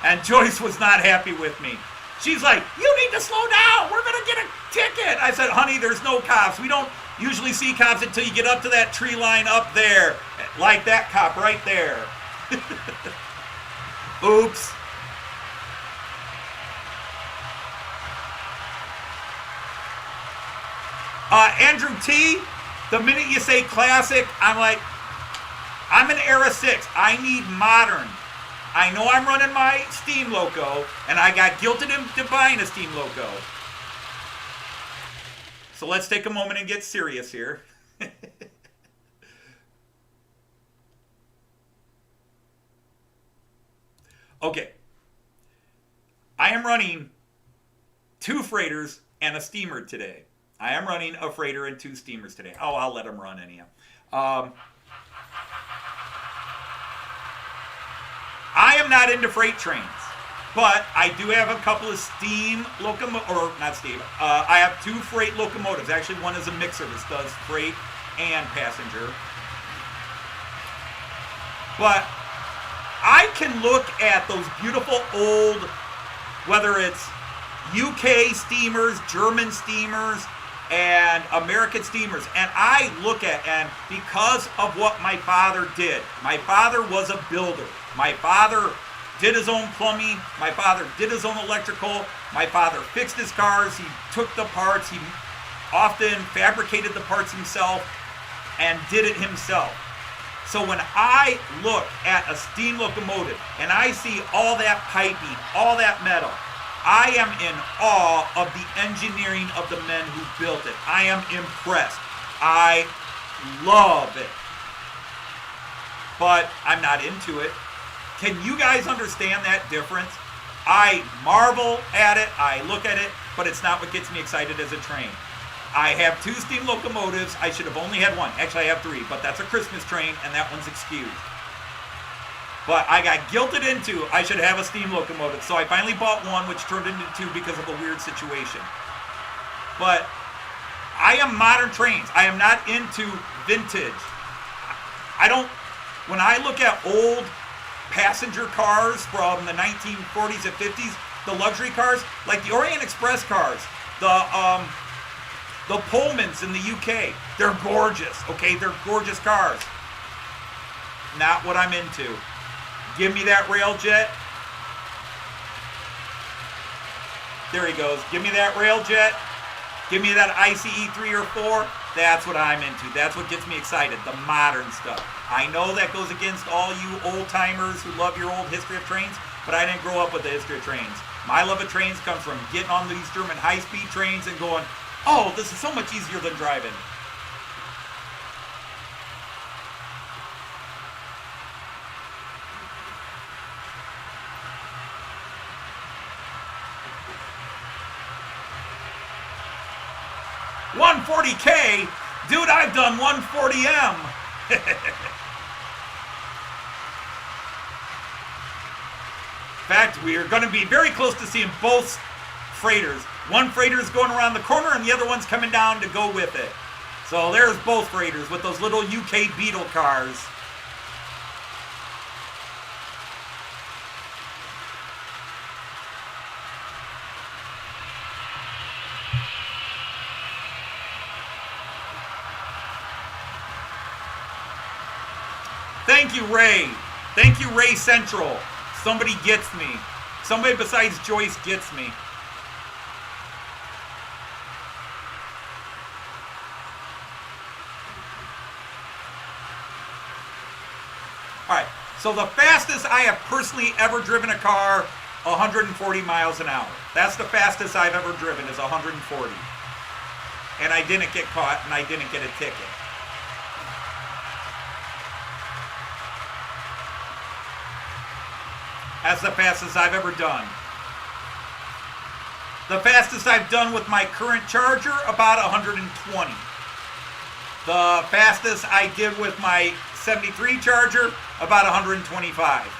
And Joyce was not happy with me. She's like, you need to slow down. We're going to get a ticket. I said, honey, there's no cops. We don't usually see cops until you get up to that tree line up there. Like that cop right there. Oops. Andrew T, the minute you say classic, I'm like, I'm an Era 6. I need modern. I know I'm running my Steam Loco, and I got guilted into buying a Steam Loco. So let's take a moment and get serious here. Okay. I am running 2 freighters and a steamer today. I am running a freighter and 2 steamers today. Oh, I'll let them run anyhow. I am not into freight trains, but I do have a couple of steam locomotives, or not steam. I have 2 freight locomotives. Actually, one is a mixer that does freight and passenger. But I can look at those beautiful old, whether it's UK steamers, German steamers, and American steamers, and I look at, and because of what my father did, my father was a builder. My father did his own plumbing. My father did his own electrical. My father fixed his cars. He took the parts. He often fabricated the parts himself and did it himself. So when I look at a steam locomotive and I see all that piping, all that metal, I am in awe of the engineering of the men who built it. I am impressed. I love it. But I'm not into it. Can you guys understand that difference? I marvel at it, I look at it, but it's not what gets me excited as a train. I have 2 steam locomotives. I should have only had 1. Actually, I have 3, but that's a Christmas train, and that one's excused. But I got guilted into I should have a steam locomotive, so I finally bought 1, which turned into 2 because of a weird situation. But I am modern trains. I am not into vintage. When I look at old passenger cars from the 1940s and 50s, the luxury cars, like the Orient Express cars, the Pullmans in the UK, they're gorgeous, okay? They're gorgeous cars. Not what I'm into. Give me that Railjet. There he goes. Give me that Railjet. Give me that ICE 3 or 4. That's what I'm into. That's what gets me excited. The modern stuff. I know that goes against all you old-timers who love your old history of trains, but I didn't grow up with the history of trains. My love of trains comes from getting on these German high-speed trains and going, oh, this is so much easier than driving. $140K? Dude, I've done 140M. In fact, we are going to be very close to seeing both freighters. One freighter is going around the corner and the other one's coming down to go with it. So there's both freighters with those little UK Beetle cars. Thank you, Ray. Thank you, Ray Central. Somebody gets me. Somebody besides Joyce gets me. All right. So the fastest I have personally ever driven a car, 140 miles an hour. That's the fastest I've ever driven, is 140. And I didn't get caught, and I didn't get a ticket. That's the fastest I've ever done. The fastest I've done with my current Charger, about 120. The fastest I did with my 73 Charger, about 125.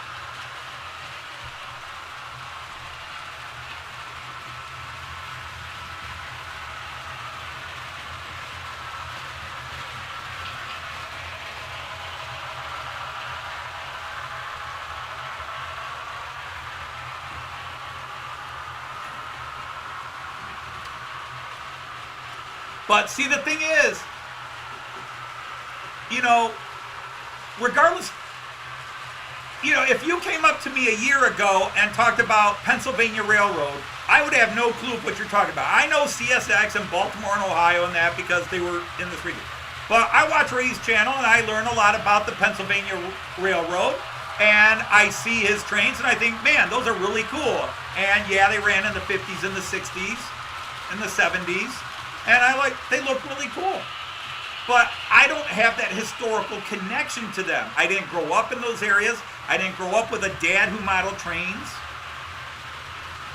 But see, the thing is, you know, regardless, you know, if you came up to me a year ago and talked about Pennsylvania Railroad, I would have no clue what you're talking about. I know CSX and Baltimore and Ohio and that because they were in this region. But I watch Ray's channel and I learn a lot about the Pennsylvania Railroad, and I see his trains and I think, man, those are really cool. And yeah, they ran in the 50s and the 60s and the 70s. And they look really cool. But I don't have that historical connection to them. I didn't grow up in those areas. I didn't grow up with a dad who modeled trains.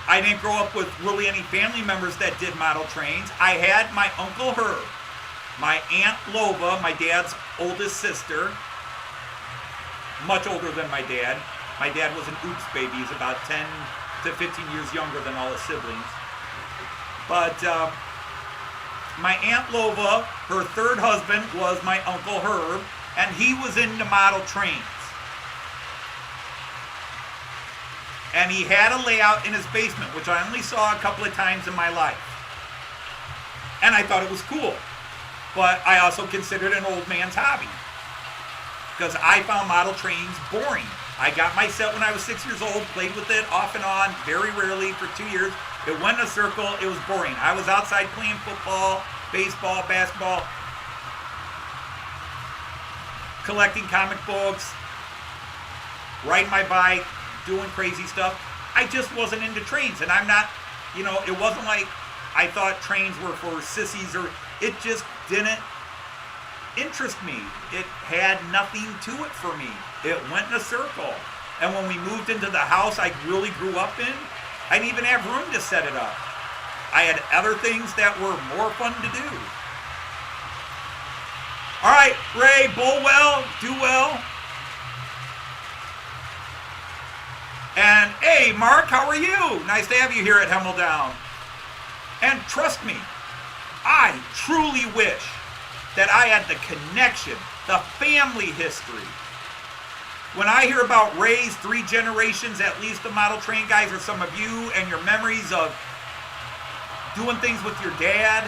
I didn't grow up with really any family members that did model trains. I had my Uncle Herb, my Aunt Lova, my dad's oldest sister, much older than my dad. My dad was an oops baby. He's about 10 to 15 years younger than all his siblings. But my Aunt Lova, her third husband, was my Uncle Herb, and he was into model trains. And he had a layout in his basement, which I only saw a couple of times in my life. And I thought it was cool. But I also considered it an old man's hobby, because I found model trains boring. I got my set when I was 6 years old, played with it off and on, very rarely for 2 years. It went in a circle. It was boring. I was outside playing football, baseball, basketball, collecting comic books, riding my bike, doing crazy stuff. I just wasn't into trains. And I'm not, you know, it wasn't like I thought trains were for sissies, or it just didn't interest me. It had nothing to it for me. It went in a circle. And when we moved into the house I really grew up in, I didn't even have room to set it up. I had other things that were more fun to do. All right, Ray, bowl well, do well. And hey, Mark, how are you? Nice to have you here at Hemmeldown. And trust me, I truly wish that I had the connection, the family history. When I hear about Ray's 3 generations, at least the model train guys, or some of you, and your memories of doing things with your dad,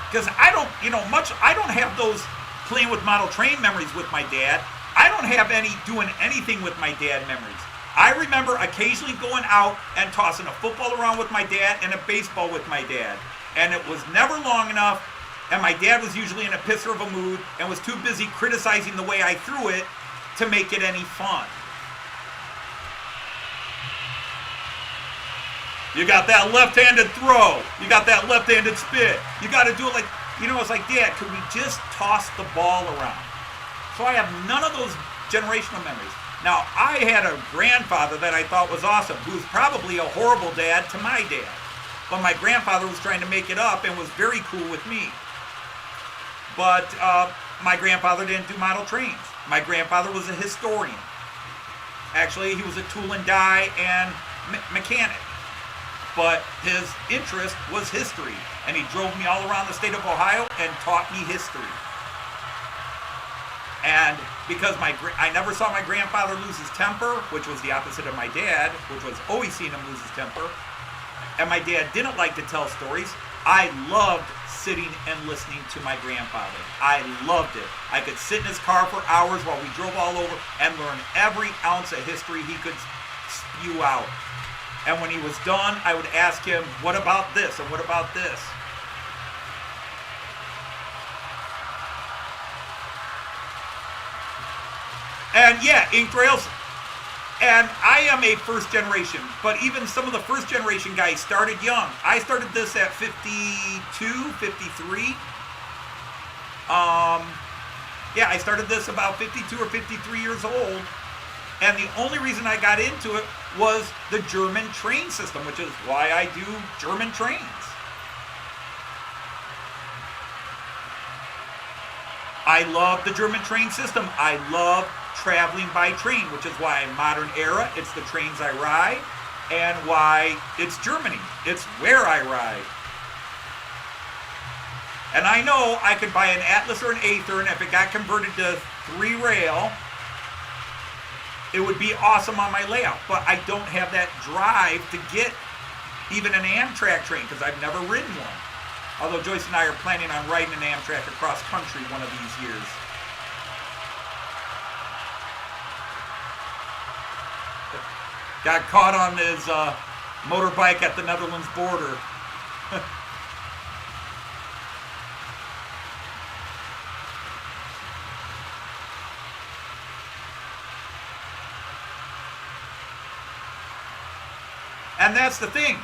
because I don't, you know, I don't have those playing with model train memories with my dad. I don't have any doing anything with my dad memories. I remember occasionally going out and tossing a football around with my dad and a baseball with my dad, and it was never long enough. And my dad was usually in a pisser of a mood and was too busy criticizing the way I threw it to make it any fun. You got that left-handed throw. You got that left-handed spit. You got to do it like, you know, it's like, Dad, could we just toss the ball around? So I have none of those generational memories. Now, I had a grandfather that I thought was awesome, who was probably a horrible dad to my dad. But my grandfather was trying to make it up and was very cool with me. But my grandfather didn't do model trains. My grandfather was a historian. Actually, he was a tool and die and mechanic. But his interest was history. And he drove me all around the state of Ohio and taught me history. And because I never saw my grandfather lose his temper, which was the opposite of my dad, which was always seeing him lose his temper, and my dad didn't like to tell stories, I loved sitting and listening to my grandfather. I loved it. I could sit in his car for hours while we drove all over and learn every ounce of history he could spew out. And when he was done, I would ask him, what about this and what about this? And yeah, inked rails. And I am a first generation, but even some of the first generation guys started young. I started this at 52, 53. Yeah, I started this about 52 or 53 years old. And the only reason I got into it was the German train system, which is why I do German trains. I love the German train system. I love traveling by train, which is why modern era, it's the trains I ride, and why it's Germany. It's where I ride. And I know I could buy an Atlas or an Aether, and if it got converted to 3-rail, it would be awesome on my layout. But I don't have that drive to get even an Amtrak train, because I've never ridden one. Although Joyce and I are planning on riding an Amtrak across country one of these years. Got caught on his motorbike at the Netherlands border. And that's the thing.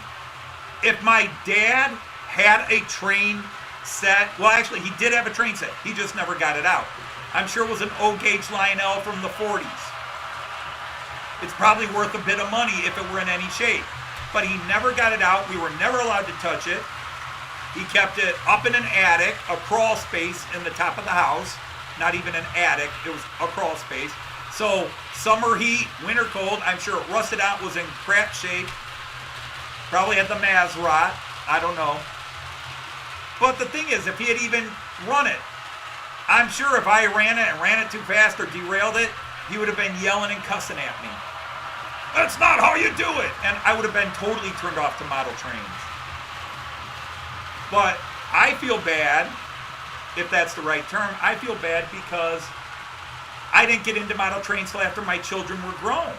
If my dad had a train set, well, actually, he did have a train set. He just never got it out. I'm sure it was an O-gauge Lionel from the 40s. It's probably worth a bit of money if it were in any shape. But he never got it out. We were never allowed to touch it. He kept it up in an attic, a crawl space in the top of the house. Not even an attic. It was a crawl space. So summer heat, winter cold, I'm sure it rusted out, was in crap shape. Probably had the Maz rot. I don't know. But the thing is, if he had even run it, I'm sure if I ran it and ran it too fast or derailed it, he would have been yelling and cussing at me. That's not how you do it! And I would have been totally turned off to model trains. But I feel bad, if that's the right term, I feel bad because I didn't get into model trains till after my children were grown.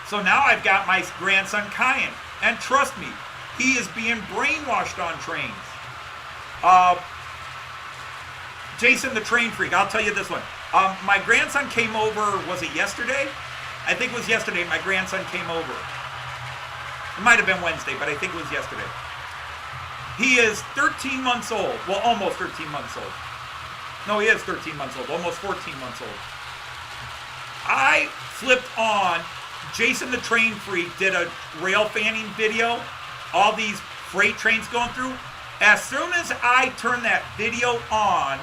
So now I've got my grandson Kyan. And trust me, he is being brainwashed on trains. Jason the Train Freak, I'll tell you this one. My grandson came over, was it yesterday? I think it was yesterday my grandson came over. It might have been Wednesday, but I think it was yesterday. He is 13 months old. Well, almost 13 months old. No, he is 13 months old, almost 14 months old. I flipped on, Jason the Train Freak did a rail fanning video, all these freight trains going through. As soon as I turned that video on,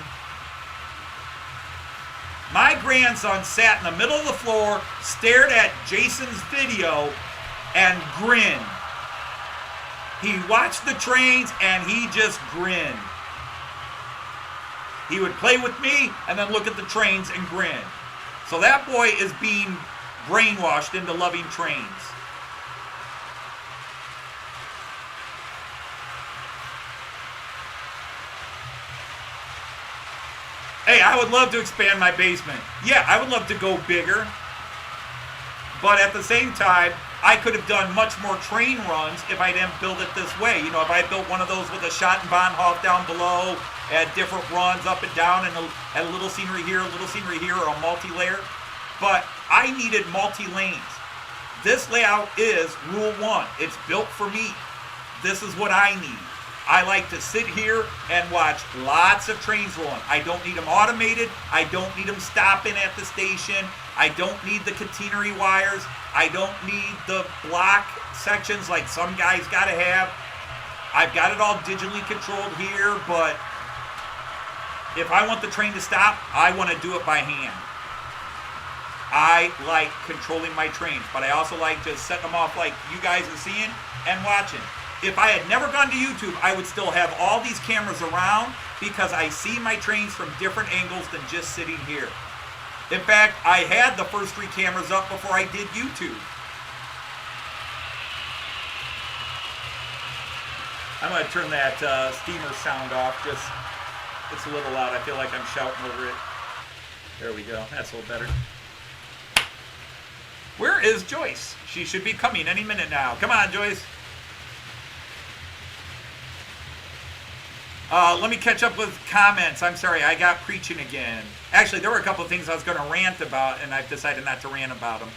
my grandson sat in the middle of the floor, stared at Jason's video, and grinned. He watched the trains, and he just grinned. He would play with me, and then look at the trains and grin. So that boy is being brainwashed into loving trains. Hey, I would love to expand my basement. Yeah, I would love to go bigger. But at the same time, I could have done much more train runs if I didn't build it this way. You know, if I built one of those with a Schottenbahnhof down below, had different runs up and down, and had a little scenery here, a little scenery here, or a multi-layer. But I needed multi-lanes. This layout is rule 1. It's built for me. This is what I need. I like to sit here and watch lots of trains rolling. I don't need them automated. I don't need them stopping at the station. I don't need the catenary wires. I don't need the block sections like some guys got to have. I've got it all digitally controlled here, but if I want the train to stop, I want to do it by hand. I like controlling my trains, but I also like just setting them off like you guys are seeing and watching. If I had never gone to YouTube, I would still have all these cameras around because I see my trains from different angles than just sitting here. In fact, I had the first 3 cameras up before I did YouTube. I'm going to turn that steamer sound off. Just, it's a little loud. I feel like I'm shouting over it. There we go. That's a little better. Where is Joyce? She should be coming any minute now. Come on, Joyce. Let me catch up with comments. I'm sorry, I got preaching again. Actually, there were a couple of things I was going to rant about, and I've decided not to rant about them.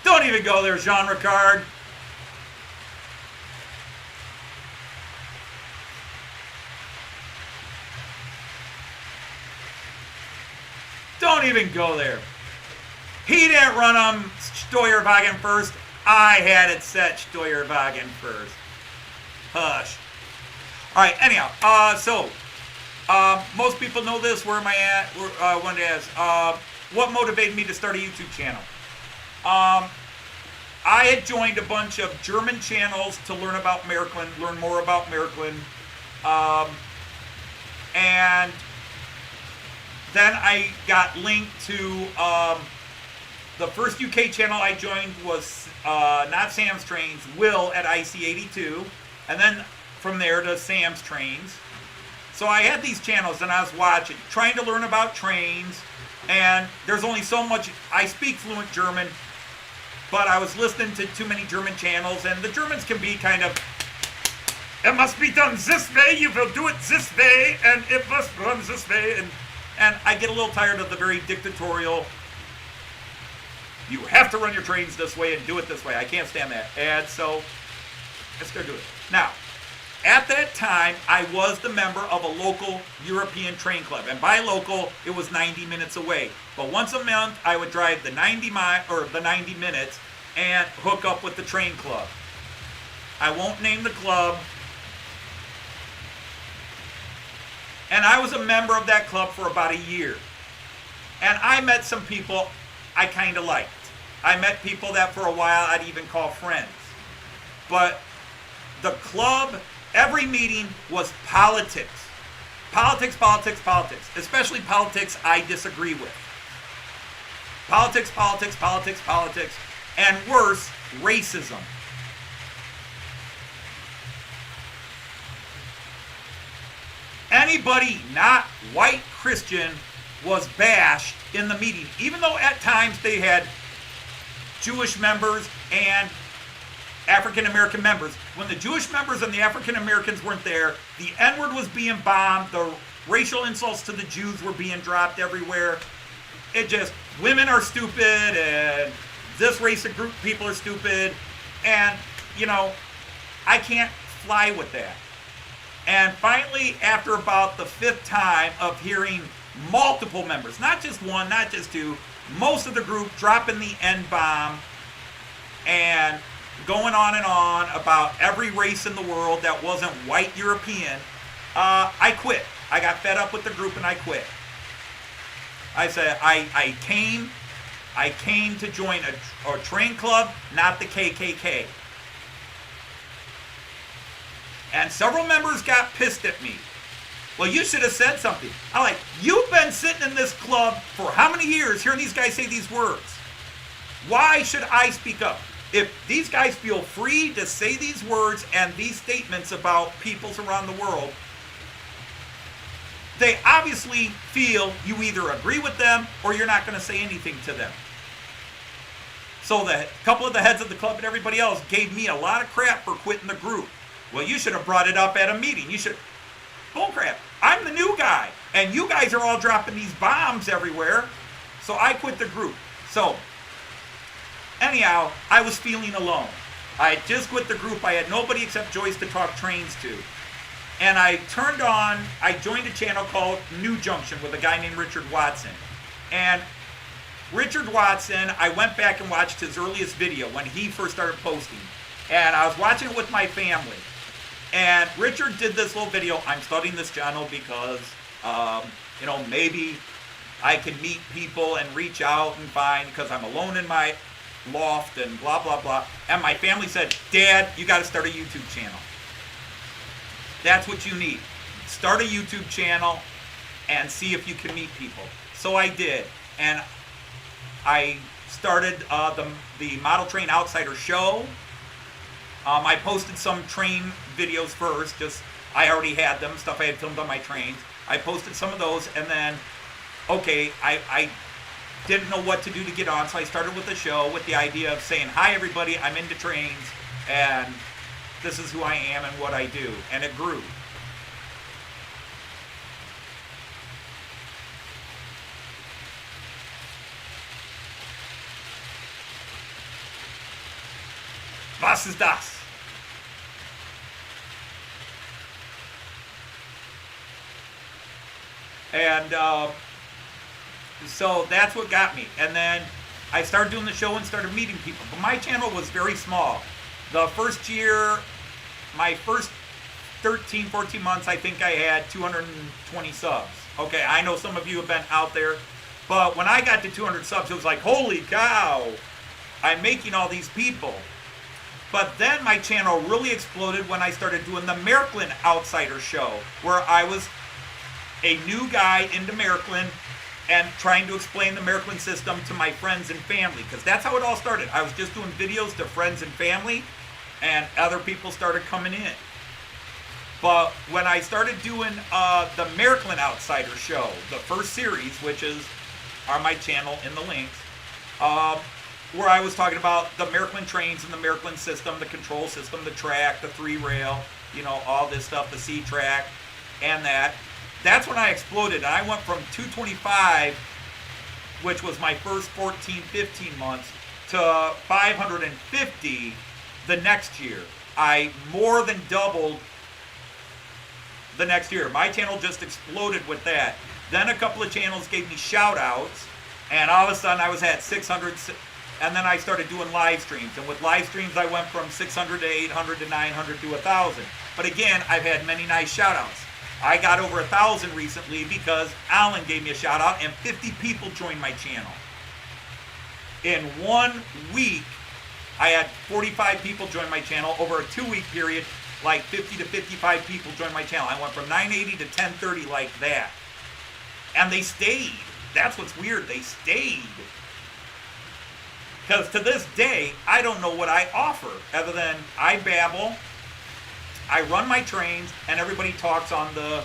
Don't even go there, Jean Ricard. Don't even go there. He didn't run him Steuerwagen first. I had it set Steuerwagen first. Hush. All right, anyhow, most people know this. Where am I at? I wanted to ask, what motivated me to start a YouTube channel? I had joined a bunch of German channels to learn about Maryland, learn more about Maryland, and then I got linked to the first UK channel I joined was not Sam's Trains, Will at IC82, and then from there to Sam's Trains. So I had these channels and I was watching, trying to learn about trains, and there's only so much. I speak fluent German, but I was listening to too many German channels, and the Germans can be kind of, it must be done this way, you will do it this way, and it must run this way, and I get a little tired of the very dictatorial, you have to run your trains this way and do it this way. I can't stand that. And so, let's go do it. Now, at that time, I was the member of a local European train club. And by local, it was 90 minutes away. But once a month, I would drive the 90 minutes and hook up with the train club. I won't name the club. And I was a member of that club for about a year. And I met some people I kind of liked. I met people that for a while I'd even call friends. But the club, every meeting was politics. Politics, politics, politics. Especially politics I disagree with. Politics, politics, politics, politics. And worse, racism. Anybody not white Christian was bashed in the meeting, even though at times they had Jewish members and African American members. When the Jewish members and the African Americans weren't there, the N-word was being bombed, the racial insults to the Jews were being dropped everywhere. It just, women are stupid, and this race of group people are stupid, and, you know, I can't fly with that. And finally, after about the 5th time of hearing multiple members, not just one, not just two, most of the group dropping the N-bomb and going on and on about every race in the world that wasn't white European, I quit. I got fed up with the group and I quit. I said, I came to join a train club, not the KKK. And several members got pissed at me. Well, you should have said something. I'm like, you've been sitting in this club for how many years hearing these guys say these words? Why should I speak up? If these guys feel free to say these words and these statements about peoples around the world, they obviously feel you either agree with them or you're not going to say anything to them. So the couple of the heads of the club and everybody else gave me a lot of crap for quitting the group. Well, you should have brought it up at a meeting. You should. Bullcrap. I'm the new guy, and you guys are all dropping these bombs everywhere. So I quit the group. So, anyhow, I was feeling alone. I had just quit the group. I had nobody except Joyce to talk trains to. And I joined a channel called New Junction with a guy named Richard Watson. And Richard Watson, I went back and watched his earliest video when he first started posting. And I was watching it with my family. And Richard did this little video. I'm starting this channel because, maybe I can meet people and reach out and find, because I'm alone in my loft and blah, blah, blah. And my family said, Dad, you got to start a YouTube channel. That's what you need. Start a YouTube channel and see if you can meet people. So I did. And I started the Model Train Outsider show. I posted some train videos first, I already had them, stuff I had filmed on my trains. I posted some of those, and then, okay, I didn't know what to do to get on, so I started with the show with the idea of saying, hi everybody, I'm into trains, and this is who I am and what I do, and it grew. Was ist das? And so that's what got me. And then I started doing the show and started meeting people. But my channel was very small. The first year, my first 13, 14 months, I think I had 220 subs. Okay, I know some of you have been out there. But when I got to 200 subs, it was like, holy cow, I'm making all these people. But then my channel really exploded when I started doing the Maryland Outsider Show, where I was a new guy into Maryland and trying to explain the Maryland system to my friends and family, because that's how it all started. I was just doing videos to friends and family, and other people started coming in. But when I started doing the Maryland Outsider Show, the first series, which is on my channel in the links, where I was talking about the Maryland trains and the Maryland system, the control system, the track, the 3-rail, you know, all this stuff, the C-track, and that's when I exploded. I went from 225, which was my first 14, 15 months, to 550 the next year. I more than doubled the next year. My channel just exploded with that. Then a couple of channels gave me shout outs, and all of a sudden I was at 600, and then I started doing live streams. And with live streams, I went from 600 to 800 to 900 to 1,000. But again, I've had many nice shout outs. I got over 1,000 recently because Alan gave me a shout out and 50 people joined my channel. In 1 week, I had 45 people join my channel. Over a 2-week period, like 50 to 55 people joined my channel. I went from 980 to 1030 like that. And they stayed. That's what's weird. They stayed. Because to this day, I don't know what I offer other than I babble, I run my trains, and everybody talks on the...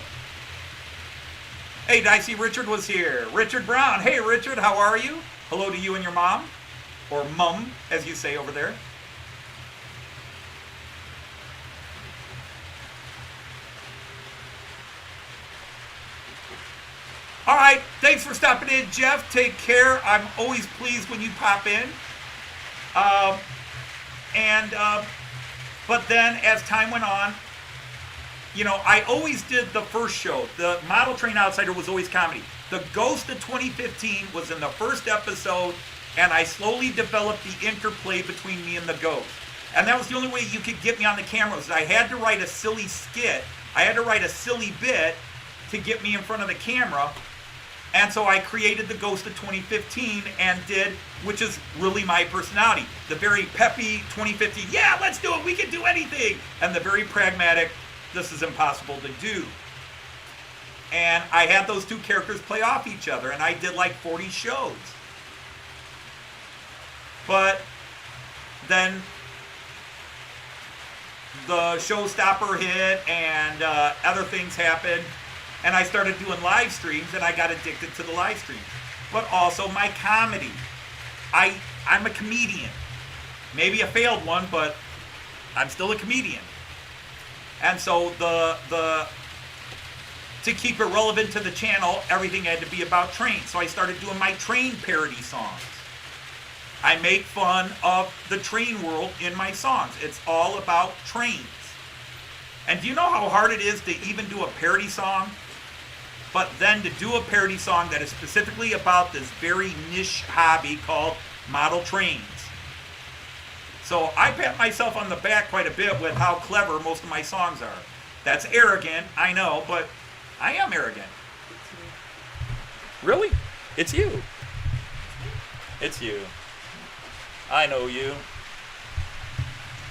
Hey, did I see Richard was here? Richard Brown. Hey, Richard, how are you? Hello to you and your mom. Or mum, as you say over there. All right, thanks for stopping in, Jeff. Take care. I'm always pleased when you pop in. But then as time went on, you know, I always did the first show. The Model Train Outsider was always comedy. The Ghost of 2015 was in the first episode, and I slowly developed the interplay between me and the ghost. And that was the only way you could get me on the camera, was I had to write a silly skit. I had to write a silly bit to get me in front of the camera. And so I created the Ghost of 2015 and did, which is really my personality. The very peppy 2015, yeah, let's do it, we can do anything. And the very pragmatic, this is impossible to do. And I had those two characters play off each other, and I did like 40 shows. But then the showstopper hit and other things happened. And I started doing live streams, and I got addicted to the live streams. But also my comedy. I'm a comedian. Maybe a failed one, but I'm still a comedian. And so to keep it relevant to the channel, everything had to be about trains. So I started doing my train parody songs. I make fun of the train world in my songs. It's all about trains. And do you know how hard it is to even do a parody song? But then to do a parody song that is specifically about this very niche hobby called model trains. So I pat myself on the back quite a bit with how clever most of my songs are. That's arrogant, I know, but I am arrogant. Really? It's you. It's you. I know you.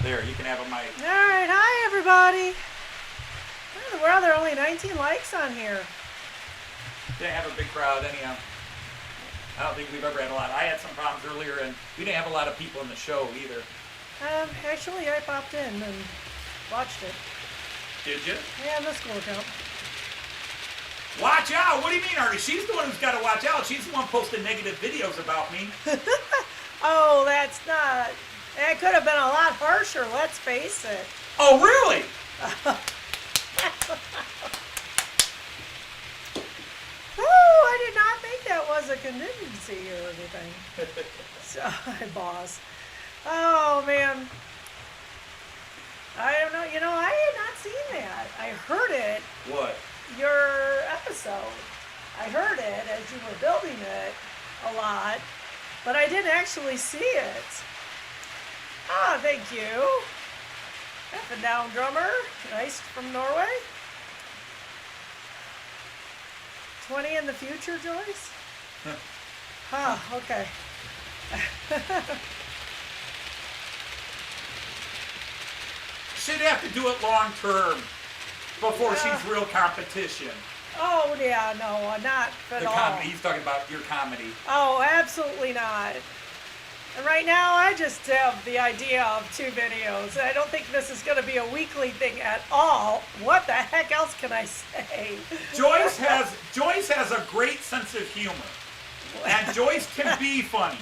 There, you can have a mic. All right, hi everybody. Well, there are only 19 likes on here. Didn't have a big crowd anyhow. I don't think we've ever had a lot. I had some problems earlier, and we didn't have a lot of people in the show either. Actually, I popped in and watched it. Did you? Yeah, on the school account. Watch out. What do you mean, Artie? She's the one who's got to watch out. She's the one posting negative videos about me. Oh, that's not. It could have been a lot harsher, let's face it. Oh, really? Oh, I did not think that was a contingency or anything. Sorry, boss. Oh, man. I don't know. You know, I had not seen that. I heard it, What? your episode. I heard it as you were building it a lot, but I didn't actually see it. Ah, thank you. Up and down drummer. Nice from Norway. 20 in the future, Joyce? Huh, okay. She'd have to do it long term before Yeah. she's real competition. Oh, yeah, no, not at The all. comedy. He's talking about your comedy. Oh, absolutely not. And right now, I just have the idea of 2 videos. I don't think this is going to be a weekly thing at all. What the heck else can I say? Joyce has a great sense of humor, and Joyce can be funny,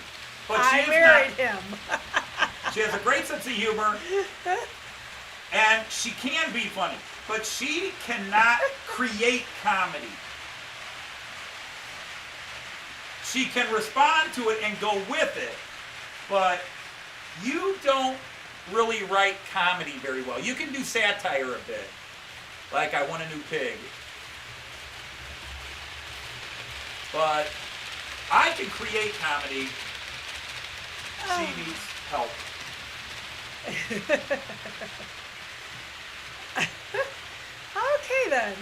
but she I is married not. him. She has a great sense of humor, and she can be funny, but she cannot create comedy. She can respond to it and go with it, but you don't really write comedy very well. You can do satire a bit, like I Want a New Pig. But I can create comedy. She needs help. Okay, then.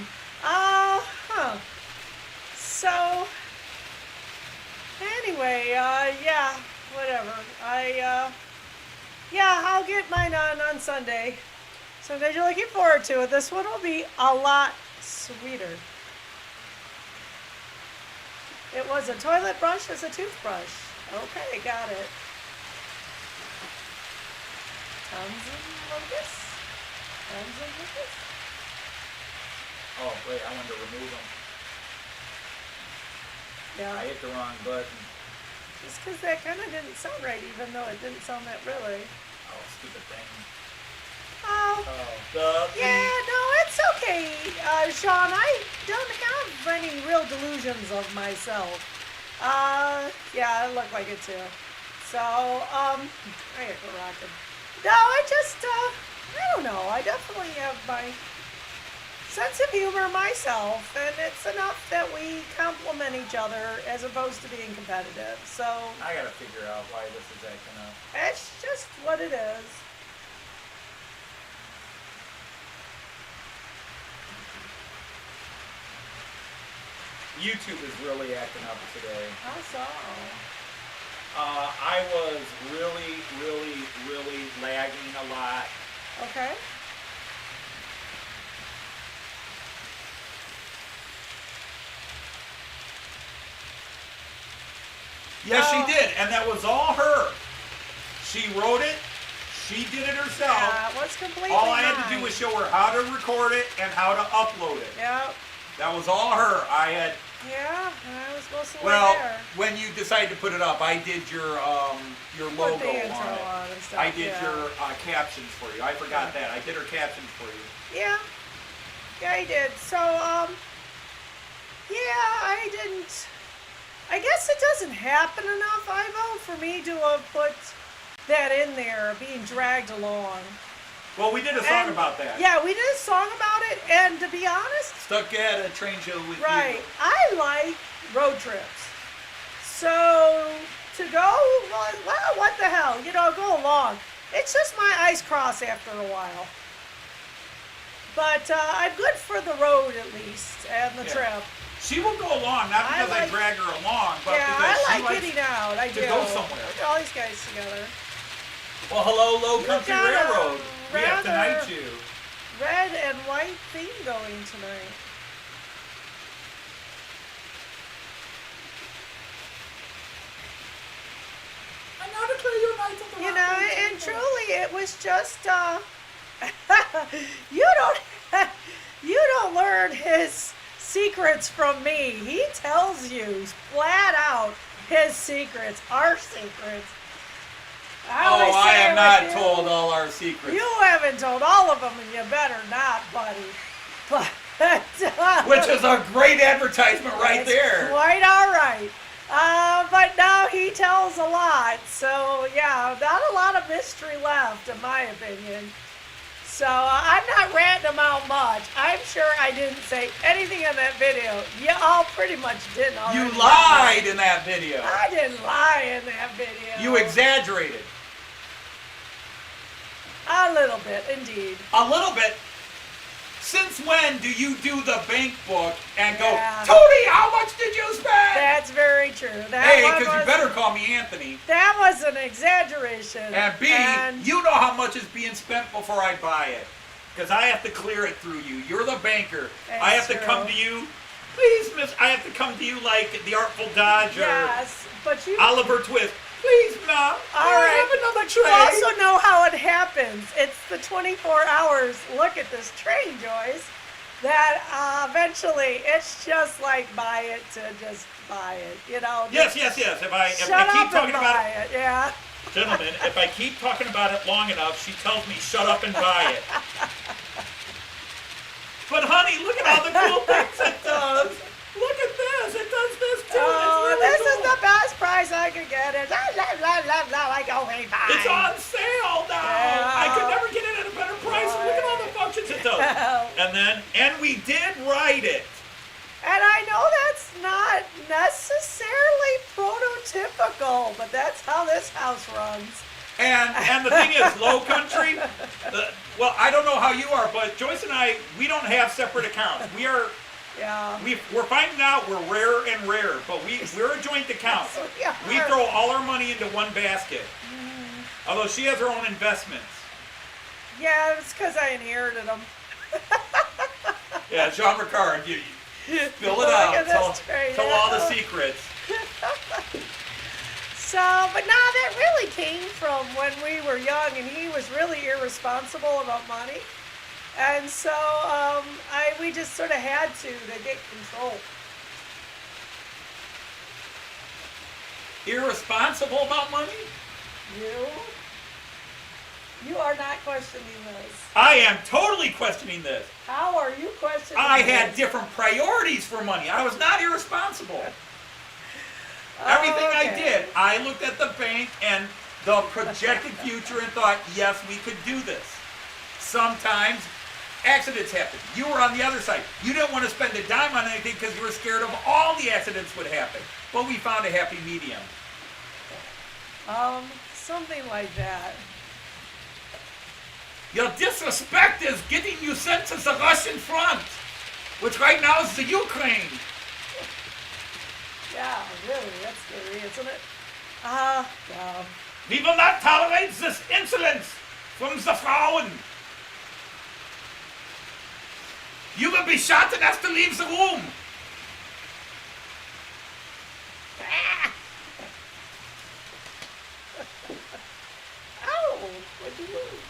So, anyway, yeah, whatever. Yeah, I'll get mine on Sunday. So, guys, you're looking forward to it. This one will be a lot sweeter. It was a toilet brush as a toothbrush. Okay, got it. Tons of Lucas. Tons of Lucas. Oh, wait, I wanted to remove them. Yeah. I hit the wrong button. Just because that kind of didn't sound right, even though it didn't sound that really. Oh, stupid thing. Oh, Oh, yeah, no, it's okay, Sean. I don't have any real delusions of myself. Yeah, I look like it too. So, I get go rocking. No, I just, I don't know. I definitely have my sense of humor myself, and it's enough that we complement each other as opposed to being competitive. So, I gotta figure out why this is acting up. that's just what it is. YouTube is really acting up today. How so? I was really lagging a lot. Okay. Yes, Oh. she did, and that was all her. She wrote it. She did it herself. Yeah, it was completely All I had to do mine. was show her how to record it and how to upload it. Yep. That was all her. I had. Yeah, and I was mostly Well, there. when you decided to put it up, I did your Put logo the intro on it. on and stuff. I did yeah. your captions for you. I forgot that. I did her captions for you. Yeah. Yeah, I did. So, yeah, I didn't. I guess it doesn't happen enough, Ivo, for me to have put that in there, being dragged along. Well, we did a song And- about that. Yeah, we did a song about it, and to be honest, Stuck at a train show with right, you. I like road trips. So, to go, well, what the hell, go along. It's just my eyes cross after a while. But I'm good for the road, at least, and the Yeah. trip. She will go along, not because I, like- drag her along, but Yeah, because I she like likes getting out. I to do. go somewhere. Look at all these guys together. Well, hello, Low Country got a Railroad. We have rather- Tonight You. Red and white theme going tonight. I know to play your nights on the And truly, it was just, you don't learn his C secrets from me. He tells you flat out his secrets, our secrets. I am not told all our secrets. You haven't told all of them, and you better not, buddy. But which is a great advertisement right there. Quite all right. But now he tells a lot. So, yeah, not a lot of mystery left, in my opinion. So, I'm not ranting him out much. I'm sure I didn't say anything in that video. You all pretty much didn't already. You lied in that video. I didn't lie in that video. You exaggerated. A little bit, indeed. A little bit. Since when do you do the bank book and go, Yeah. Tony, how much did you spend? That's very true. Hey, because you better call me Anthony. That was an exaggeration. And B, you know how much is being spent before I buy it. Because I have to clear it through you. You're the banker. I have to come to you. Please, miss, I have to come to you like the Artful Dodger. Yes, but you... Oliver Twist. Please, Mom. All right, have another but you tray. also know how it happens. It's the 24 hours, look at this train, Joyce, that eventually it's just like buy it to just buy it, you know. Yes. If I Shut keep up talking and about buy it, yeah. Gentlemen, if I keep talking about it long enough, she tells me shut up and buy it. But honey, look at all the cool things it does. Look at this. It does this too. Oh, it's really this cool. is the best price I could get. It's like okay, fine. It's on sale now. Yeah. I could never get it at a better price. Look at all the functions it does. And we did write it. And I know that's not necessarily prototypical, but that's how this house runs. And the thing is, Low Country, well, I don't know how you are, but Joyce and I, we don't have separate accounts. Yeah. We're finding out we're rarer and rarer, but we're a joint account. We throw all our money into one basket. Although she has her own investments. Yeah, it's because I inherited them. Yeah, Jean Ricard, you spill it Look out. at this tray, Tell yeah. all the secrets. So, but no, that really came from when we were young, and he was really irresponsible about money. And so we just sort of had to get control. Irresponsible about money? You are not questioning this. I am totally questioning this. How are you questioning I this? had different priorities for money. I was not irresponsible. Everything I Okay. did, I looked at the bank and the projected future and thought, yes, we could do this. Sometimes accidents happen. You were on the other side. You didn't want to spend a dime on anything because you were scared of all the accidents would happen. But we found a happy medium. Something like that. Your disrespect is getting you sent to the Russian front, which right now is the Ukraine. Yeah, really, that's scary, isn't it? Yeah. We will not tolerate this insolence from the Frauen. You will be shot and have to leave the room. Ow! What'd you lose?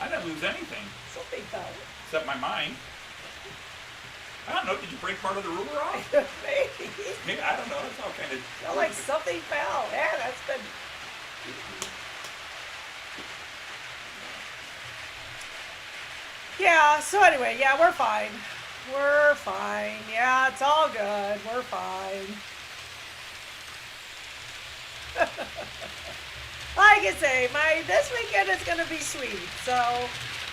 I didn't lose anything, Something fell. except my mind. I don't know, did you break part of the ruler off? Maybe. Maybe, I don't know, it's all kind of... Felt like something fell. Yeah, that's been... Yeah, so anyway, yeah, we're fine. We're fine. Yeah, it's all good. We're fine. Like I say, this weekend is going to be sweet. So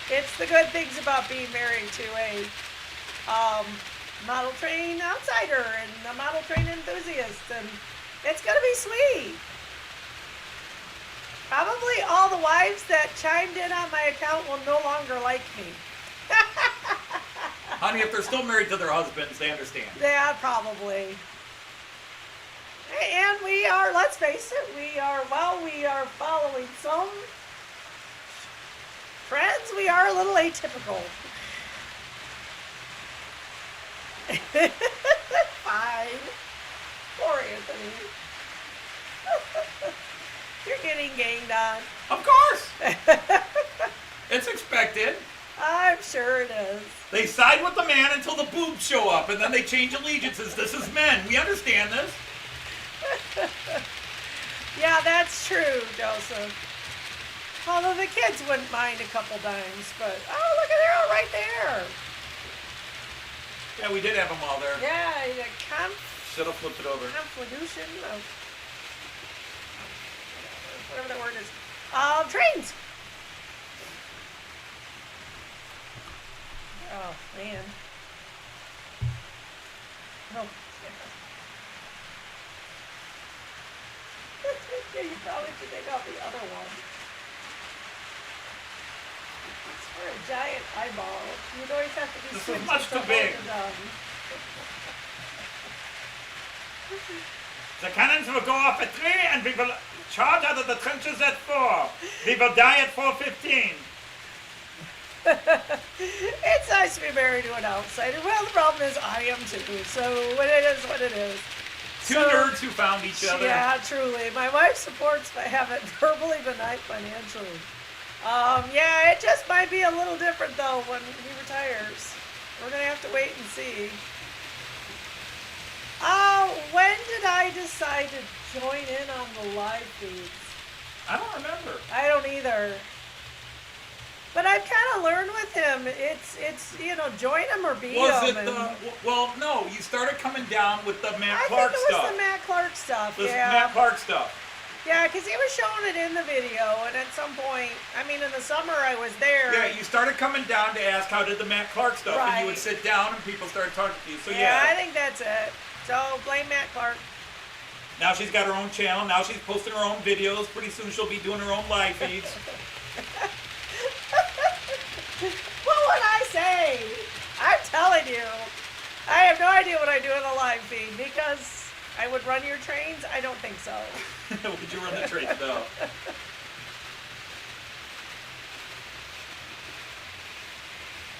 it's the good things about being married to a model train outsider and a model train enthusiast. And it's going to be sweet. Probably all the wives that chimed in on my account will no longer like me. Honey, if they're still married to their husbands, they understand. Yeah, probably. And we are, let's face it, we are following some trends, we are a little atypical. Fine. Poor Anthony. You're getting ganged on. Of course! It's expected. I'm sure it is. They side with the man until the boobs show up, and then they change allegiances. This is men. We understand this. Yeah, that's true, Joseph. Although the kids wouldn't mind a couple dimes, but oh, look at they're all right there. Yeah, we did have them all there. Yeah, the Should have flipped it over. convolution of whatever that word is. Trains. Oh man. Oh. Yeah, you probably should take off the other one. It's for a giant eyeball. You'd always have to be This is switching much to too big. both of them. The cannons will go off at 3 and we will charge out of the trenches at 4. We will die at 4:15. It's nice to be married to an outsider. Well, the problem is I am too. So what it is, what it is. Two nerds who found each other. Yeah, truly. My wife supports my habit verbally, but not financially. Yeah, it just might be a little different though when he retires. We're gonna have to wait and see. When did I decide to join in on the live feeds? I don't remember. I don't either. But I've kind of learned with him. It's join him or beat Was him. it the? Well, no. You started coming down with the Matt I Clark think it was stuff. the Matt Clark stuff. This Yeah. Matt Clark stuff. Yeah, because he was showing it in the video, and at some point, I mean, in the summer I was there. Yeah, you started coming down to ask how did the Matt Clark stuff, and you would Right. sit down and people started talking to you. So Yeah, I yeah. think that's it. So blame Matt Clark. Now she's got her own channel. Now she's posting her own videos. Pretty soon she'll be doing her own live feeds. What would I say? I'm telling you, I have no idea what I do in a live feed because I would run your trains. I don't think so. Would you run the trains though?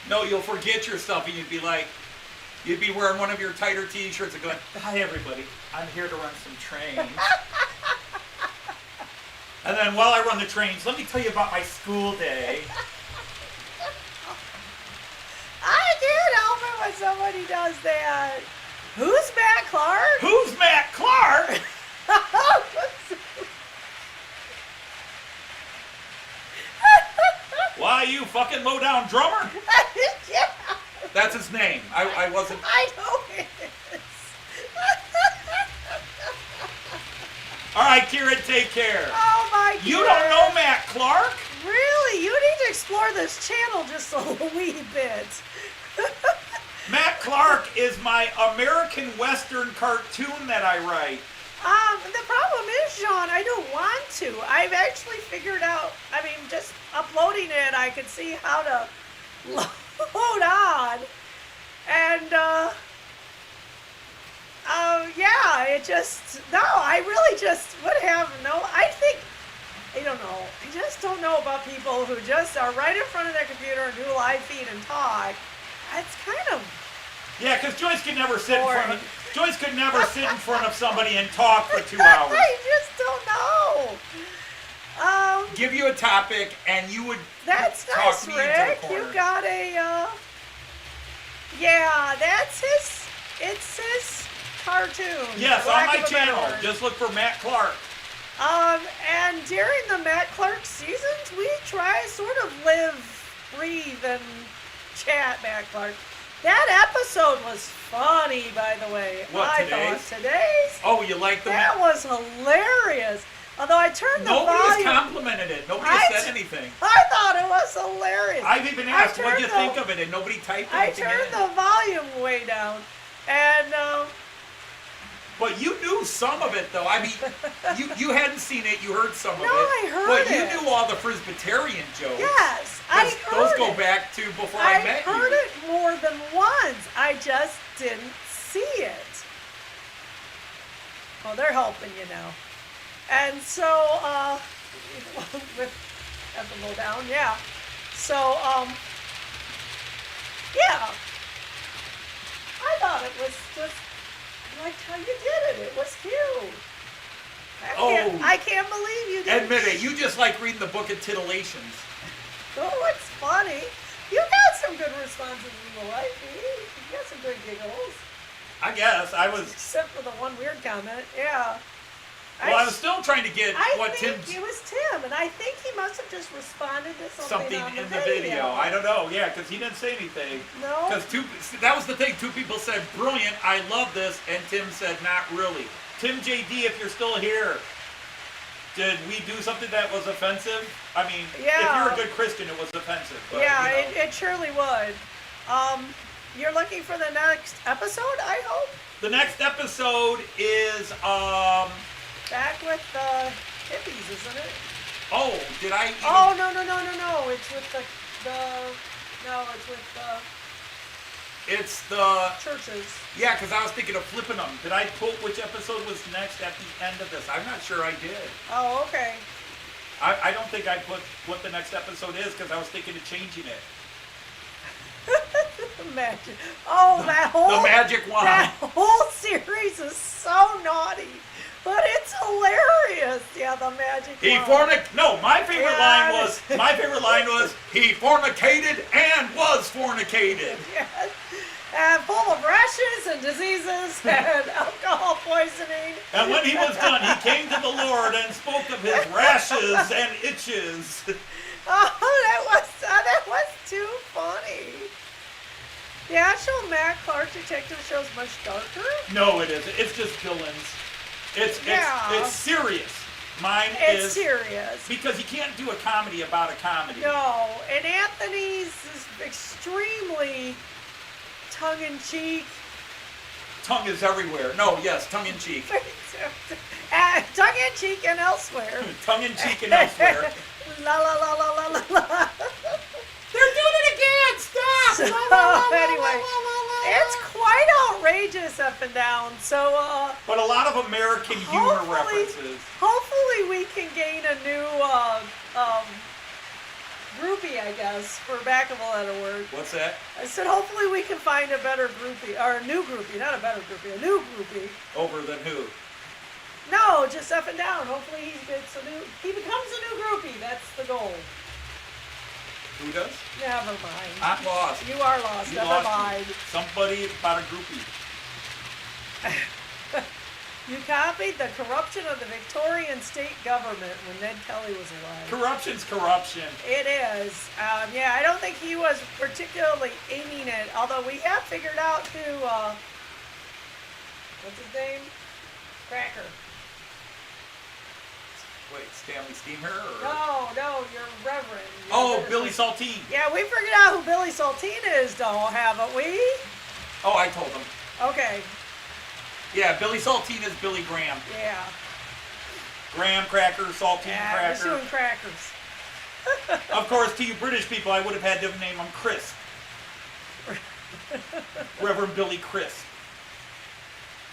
No, you'll forget yourself and you'd be wearing one of your tighter t-shirts and going, "Hi everybody, I'm here to run some trains." And then while I run the trains, let me tell you about my school day. I can't help it when somebody does that. Who's Matt Clark? Who's Matt Clark? Why, you fucking low-down drummer? Yeah, That's his name. I wasn't... I know it is. All right, Kieran, take care. Oh my God. You don't know Matt Clark? Really? You need to explore this channel just a wee bit. Matt Clark is my American Western cartoon that I write. The problem is, Sean, I don't want to. I've actually figured out, I mean, just uploading it, I could see how to load on. And, yeah, it just, no, I really just would have I don't know. I just don't know about people who just are right in front of their computer and do a live feed and talk. It's kind of Yeah, because Joyce could never sit in front boring. of... Joyce could never sit in front of somebody and talk for 2 hours. I just don't know. Give you a topic and you would That's talk nice, me into Rick. the corner. You got a, yeah, it's his cartoon. Yes, for on lack my of a better channel. word. Just look for Matt Clark. And during the Matt Clark seasons, we try sort of live, breathe, and chat Matt Clark. That episode was funny, by the way. What, I today's? thought today's. Oh, you like the That was hilarious. Although I turned the Nobody volume. has complimented it. Nobody I has said t- anything. I thought it was hilarious. I've even asked, I what'd you turned think of it? And nobody typed I anything turned in. the volume way down, and But you knew some of it, though. I mean, you hadn't seen it. You heard some of it. No, I heard But you it. knew all the Presbyterian jokes. yes, I 'Cause heard those go it. back to before I I met heard you. it more than once. I just didn't see it. Well, they're helping you now. And so, with have to go down, yeah. So, yeah. I thought it was just like how you did it. It was cute. I can't believe you didn't. Admit it. You just like reading the book of titillations. Oh, it's funny. You some good responses in the life. He got some good giggles. I guess I was. Except for the one weird comment. Yeah. Well, I was still trying to get what think Tim's. it was Tim, and I think he must have just responded to something on in the the video. I don't know. Yeah, because he didn't say anything. No. Because that was the thing. Two people said, "Brilliant, I love this," and Tim said, "Not really." Tim JD, if you're still here, did we do something that was offensive? I mean, if you're a good Christian, it was offensive. But, yeah, you know. it surely would. You're looking for the next episode, I hope? The next episode is Back with the hippies, isn't it? Oh, did I? Even... Oh no! It's with the It's the churches. Yeah, because I was thinking of flipping them. Did I quote which episode was next at the end of this? I'm not sure I did. Oh, okay. I don't think I put what the next episode is because I was thinking of changing it. Magic. Oh, the magic wand. That whole series is so naughty, but it's hilarious. Yeah, the magic wand. No, my favorite line was he fornicated and was fornicated. Yes. And full of rashes and diseases and alcohol poisoning. And when he was done, he came to the Lord and spoke of his rashes and itches. Oh, that was too funny. The actual Matt Clark detective show is much darker. No, it isn't. It's just villains. It's serious. It's serious. Because you can't do a comedy about a comedy. No, and Anthony's is extremely tongue-in-cheek. Tongue is everywhere. No, yes, tongue-in-cheek. Tongue-in-cheek and elsewhere. Tongue-in-cheek and elsewhere. La la la la la la la. They're doing it again! Stop! So, anyway, it's quite outrageous up and down. So, but a lot of American humor references. Hopefully we can gain a new groupie, I guess, for back of a letter word. What's that? I said hopefully we can find a better groupie, or a new groupie, not a better groupie, a new groupie. Over than who? No, just up and down. Hopefully he becomes a new groupie. That's the goal. Who does? Never mind. I'm lost. You are lost. Never mind. Somebody about a groupie. You copied the corruption of the Victorian state government when Ned Kelly was alive. Corruption's corruption. It is. Yeah, I don't think he was particularly aiming it, although we have figured out who, what's his name? Cracker. Wait, Stanley Steamer? Or? No, you're Reverend. Billy Saltine. Yeah, we figured out who Billy Saltine is, though, haven't we? Oh, I told him. Okay. Yeah, Billy Saltine is Billy Graham. Yeah. Graham cracker, Saltine cracker. We're doing crackers. Of course, to you British people, I would have had to name him Chris. Reverend Billy Chris.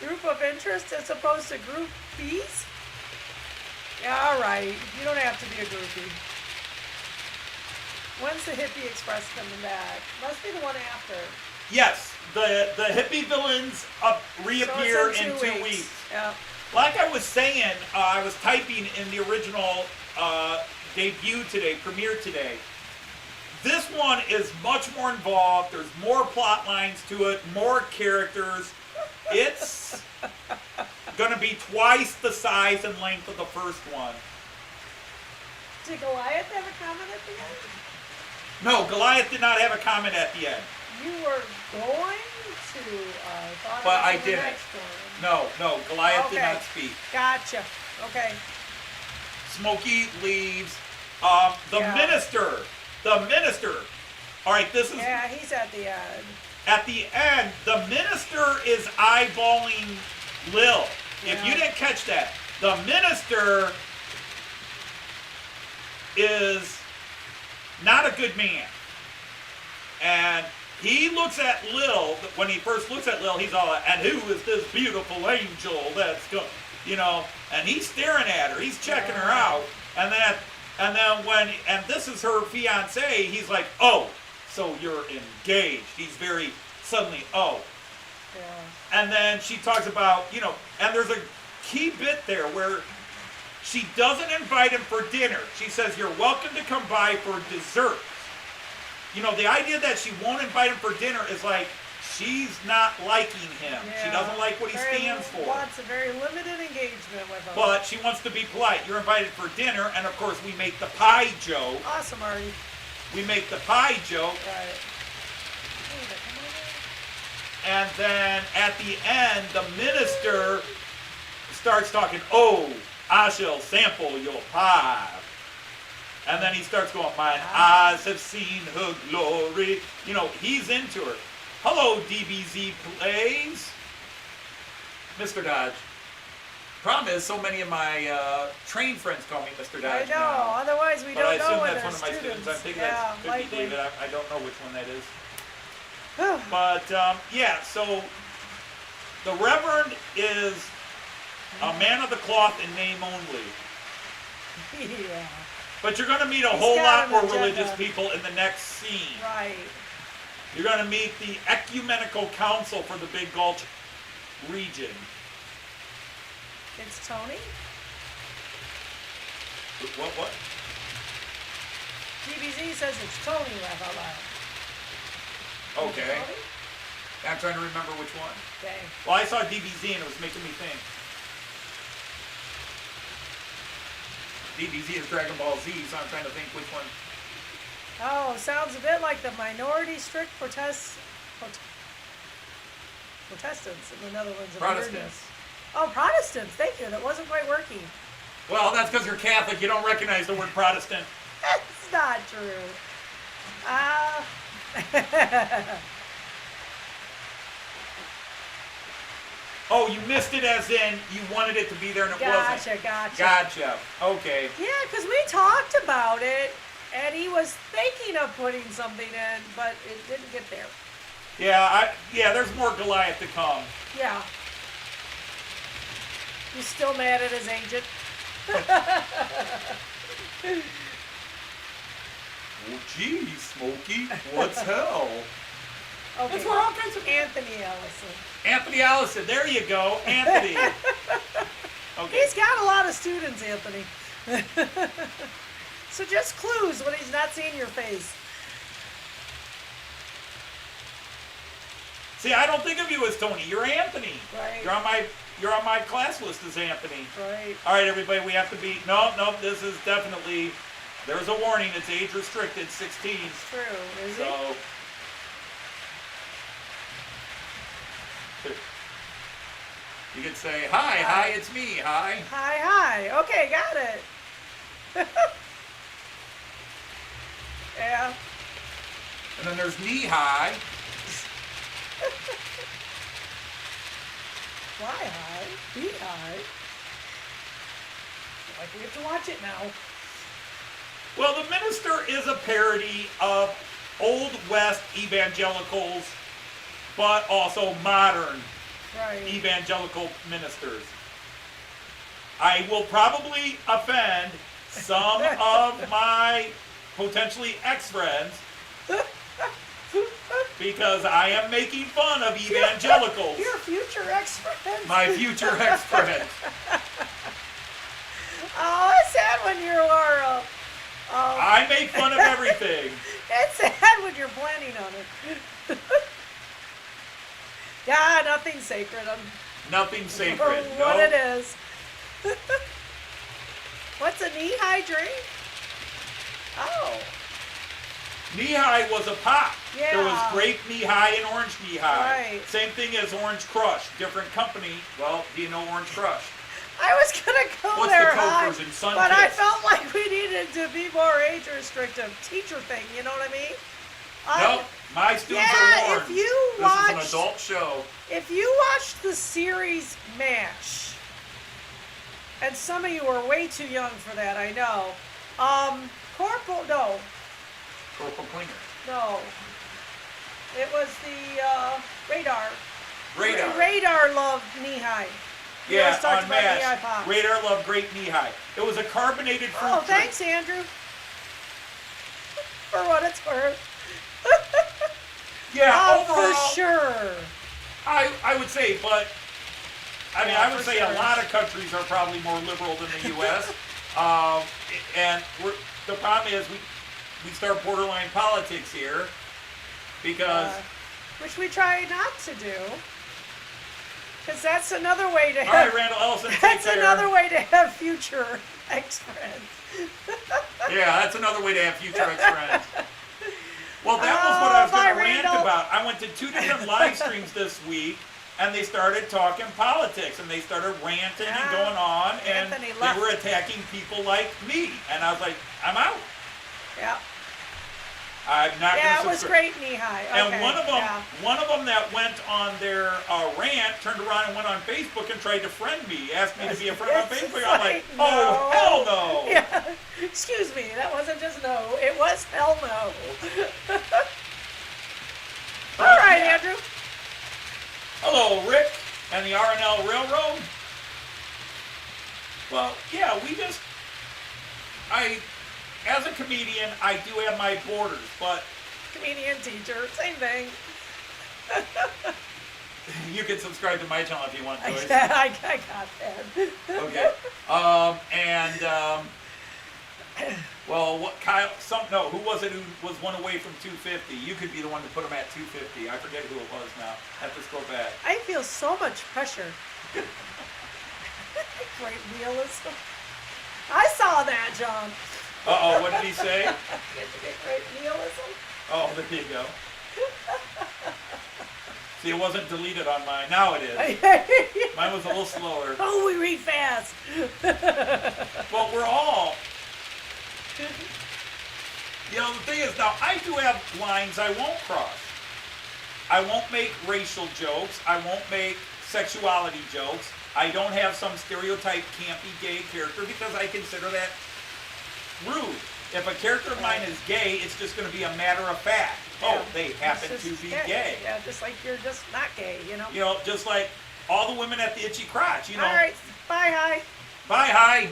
Group of interest as opposed to group B's? Yeah, all right. You don't have to be a groupie. When's the Hippie Express coming back? Must be the one after. Yes, the hippie villains reappear in 2 weeks. Yeah. Like I was saying, I was typing in the original premiere today. This one is much more involved. There's more plot lines to it, more characters. It's going to be twice the size and length of the first one. Did Goliath have a comment at the end? No, Goliath did not have a comment at the end. You were going to thought but I the didn't. Next one. No, Goliath did not speak. Gotcha. Okay. Smokey leaves. The minister. All right, this is... Yeah, he's at the end. At the end, the minister is eyeballing Lil. Yeah. If you didn't catch that, the minister is not a good man. And he looks at Lil, when he first looks at Lil, he's all like, and who is this beautiful angel that's going, and he's staring at her, he's checking her out, and then this is her fiance, he's like, oh, so you're engaged. He's very suddenly, oh. Yeah. And then she talks about, and there's a key bit there where she doesn't invite him for dinner. She says, you're welcome to come by for dessert. you know, the idea that she won't invite him for dinner is like she's not liking him. Yeah. She doesn't like what he stands for. Wants a very limited engagement with him. But she wants to be polite. You're invited for dinner, and of course we make the pie joke. Awesome, Artie. We make the pie joke. Right. And then at the end, the minister starts talking, oh, I shall sample your pie. And then he starts going, mine eyes have seen her glory. You know, he's into her. Hello, DBZ Plays. Mr. Dodge. Problem is, so many of my trained friends call me Mr. Dodge I know, now. otherwise we But I don't know assume when that's they're one of my students. I think yeah, that could be likely. David. I don't know which one that is. But, yeah, so the Reverend is a man of the cloth in name only. Yeah. But you're going to meet a He's whole got lot an more agenda. religious people in the next scene. Right. You're going to meet the Ecumenical Council for the Big Gulch region. It's Tony? What? DBZ says it's Tony, laugh out loud. Okay. Tony? I'm trying to remember which one. Okay. Well, I saw DBZ and it was making me think. DBZ is Dragon Ball Z, so I'm trying to think which one. Oh, sounds a bit like the minority strict Protestants in the Netherlands. of Protestants. weirdness. Oh, Protestants. Thank you. That wasn't quite working. Well, that's because you're Catholic. You don't recognize the word Protestant. That's not true. Oh, you missed it as in you wanted it to be there and it wasn't. Gotcha. Okay. Yeah, because we talked about it, and he was thinking of putting something in, but it didn't get there. Yeah, there's more Goliath to come. Yeah. He's still mad at his agent. Oh, geez, Smokey, what's hell? Okay. That's where all kinds of... Anthony Allison. Anthony Allison, there you go, Anthony. Okay. He's got a lot of students, Anthony. So just clues when he's not seeing your face. See, I don't think of you as Tony. You're Anthony. Right. You're on my class list as Anthony. Right. All right, everybody, we have to be... No, this is definitely... There's a warning. It's age restricted, 16. It's true. Is it? So... You could say, hi, it's me, hi. Hi. Okay, got it. Yeah. And then there's knee high. Fly high. Be high. Like we have to watch it now. Well, the minister is a parody of Old West evangelicals, but also modern Right. evangelical ministers. I will probably offend some of my potentially ex-friends because I am making fun of evangelicals. Your future ex-friend. My future ex-friends. Oh, it's sad when you are. I make fun of everything. It's sad when you're planning on it. Yeah, nothing sacred. Nothing sacred. For what No. it is. What's a knee-high drink? Oh. Knee-high was a pop. Yeah. There was grape knee-high and orange knee-high. Right. Same thing as Orange Crush. Different company. Well, do you know Orange Crush? I was gonna go What's there, the Coke high, version? Sun but I Kiss. felt like we needed to be more age restrictive. Teacher thing, you know what I mean? Nope. My students yeah, are warned. if you This watch, is an adult show. If you watch the series MASH, and some of you are way too young for that, I know. Corporal, no, it was the Radar. Radar. Radar loved knee-high. He Yeah, always talked on about knee-high MASH. pops. Radar loved grape knee-high. It was a carbonated fruit Oh, drink. thanks, Andrew. For what it's worth. Yeah, overall, for sure. I would say, but I mean, Yeah, I would for say sure. a lot of countries are probably more liberal than the U.S. And the problem is we start borderline politics here, because which we try not to do, because that's another way to all have. right, Randall Ellison, take That's care. another way to have future ex-friends. Yeah, that's another way to have future ex-friends. Well, that was what I was going bye, to rant Randall. about. I went to 2 different live streams this week, and they started talking politics, and they started ranting and going on, and Anthony they left. were attacking people like me. And I was like, I'm out. Yeah. I'm not going to Yeah, it was great, Mihai. Okay. And one of them, yeah. that went on their rant turned around and went on Facebook and tried to friend me, asked me to be a friend on It's Facebook. I'm like, no. oh, hell no. Yeah. Excuse me, that wasn't just no, it was hell no. All right, yeah. Andrew. Hello, Rick and the R&L Railroad. Well, yeah, as a comedian, I do have my borders, but Comedian, teacher, same thing. you can subscribe to my channel if you want, Joyce. I got that. Okay. Well, who was it who was one away from 250? You could be the one to put him at 250. I forget who it was now. I have to scroll back. I feel so much pressure. Great realism. I saw that, John. Uh-oh, what did he say? Great realism. Oh, there you go. See, it wasn't deleted on mine. Now it is. Mine was a little slower. Oh, we read fast. Well, we're all... You know, the thing is, now, I do have lines I won't cross. I won't make racial jokes. I won't make sexuality jokes. I don't have some stereotype campy gay character because I consider that rude. If a character of mine is gay, it's just going to be a matter of fact. Yeah. Oh, they happen to be gay. Yeah, just like you're just not gay, you know? You know, just like all the women at the Itchy Crotch, you know. All right, bye, hi. Bye, hi.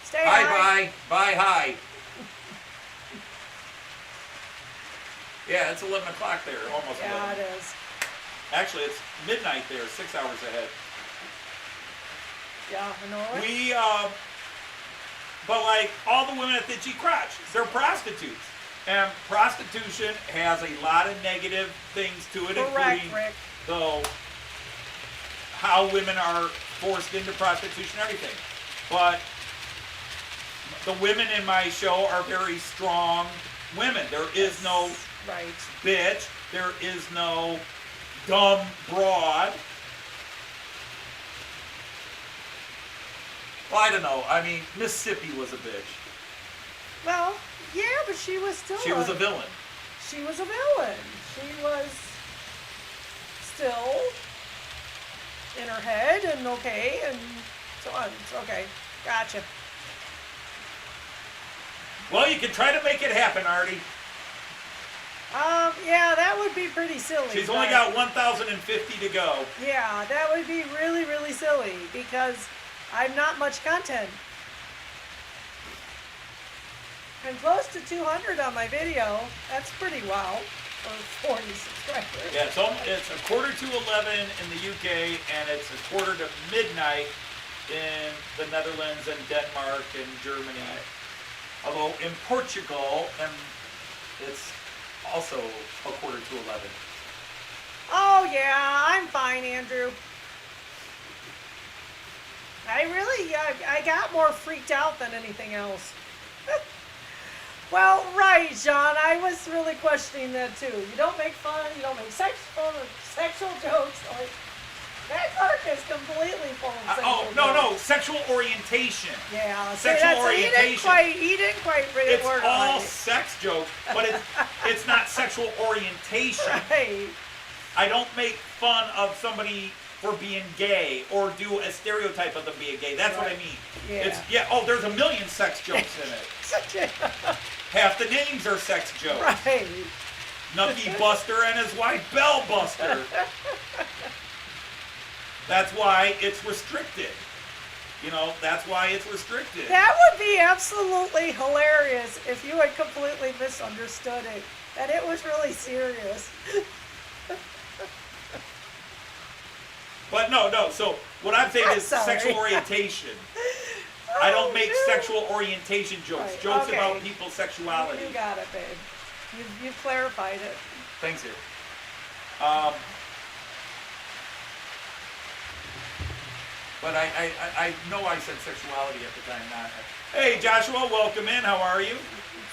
Stay Hi, high. bye. Bye, hi. Yeah, it's 11 o'clock there, almost Yeah, 11. it is. Actually, it's midnight there, 6 hours ahead. Yeah, I know it. We, but like all the women at the Itchy Crotch, they're prostitutes. And prostitution has a lot of negative things to it, Correct, including Rick. how women are forced into prostitution and everything. But the women in my show are very strong women. There is no Right. bitch. There is no dumb broad. Well, I don't know. I mean, Mississippi was a bitch. Well, yeah, but she was still She was a villain. She was a villain. She was still in her head and okay and so on. It's okay. Gotcha. Well, you can try to make it happen, Artie. Yeah, that would be pretty silly. She's only but- got 1,050 to go. Yeah, that would be really, really silly because I'm not much content. I'm close to 200 on my video. That's pretty wow for 40 subscribers. Yeah, it's a quarter to 11 in the UK, and it's a quarter to midnight in the Netherlands and Denmark and Germany. Although in Portugal, and it's also a quarter to 11. Oh yeah, I'm fine, Andrew. I got more freaked out than anything else. Well, right, John, I was really questioning that too. You don't make fun, you don't make sexual jokes. Like, that Clark is completely full of sexual jokes. Sexual orientation. Yeah, Sexual orientation. He didn't quite read It's it word all right. sex jokes, but it's not sexual orientation. Right. I don't make fun of somebody for being gay or do a stereotype of them being gay. That's what I mean. Yeah. There's a million sex jokes in it. Half the names are sex jokes. Right. Nucky Buster and his wife Bell Buster. That's why it's restricted. You know, that's why it's restricted. That would be absolutely hilarious if you had completely misunderstood it. That it was really serious. But no. So what I'm saying is Sorry. sexual orientation. I don't make shoot. sexual orientation jokes. Right, Jokes okay. about people's sexuality. You got it, babe. You've clarified it. Thanks, here. But I know I said sexuality at the time. Not. Hey, Joshua, welcome in. How are you? You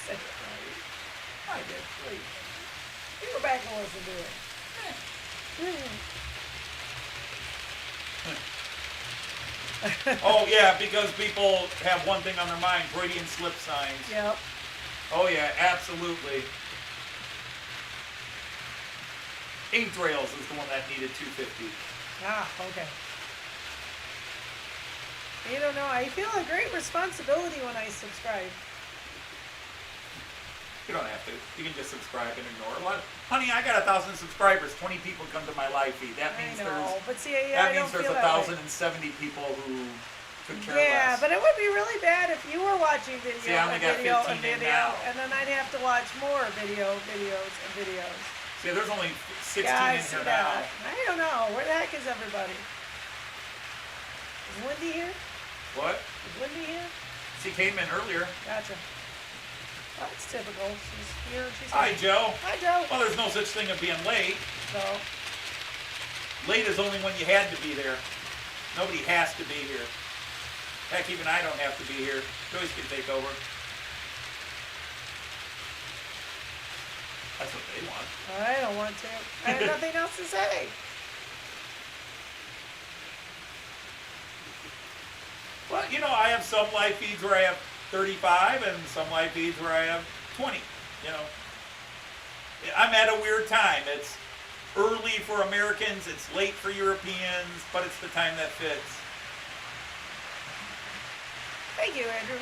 said it right. I did. Please. You go back and listen to it. Oh, yeah, because people have one thing on their mind, Freudian slip signs. Yep. Oh, yeah, absolutely. Ink Trails is the one that needed 250. Ah, okay. You don't know. I feel a great responsibility when I subscribe. You don't have to. You can just subscribe and ignore. Honey, I got 1,000 subscribers. 20 people come to my live feed. That means I know, there's but see, I don't there's feel that way. 1,070 people who could care Yeah, less. but it would be really bad if you were watching video, See, I only got 15 in now. and then I'd have to watch more videos. See, there's only 16 Yeah, I in see here that. now. I don't know. Where the heck is everybody? Is Wendy here? What? Is Wendy here? She came in earlier. Gotcha. Well, that's typical. She's here. She's Hi, here. Joe. Hi, Joe. Well, there's no such thing as being late. So, Late is only when you had to be there. Nobody has to be here. Heck, even I don't have to be here. Joyce can take over. That's what they want. I don't want to. I have nothing else to say. Well, you know, I have some live feeds where I have 35 and some live feeds where I have 20, you know. I'm at a weird time. It's early for Americans, it's late for Europeans, but it's the time that fits. Thank you, Andrew.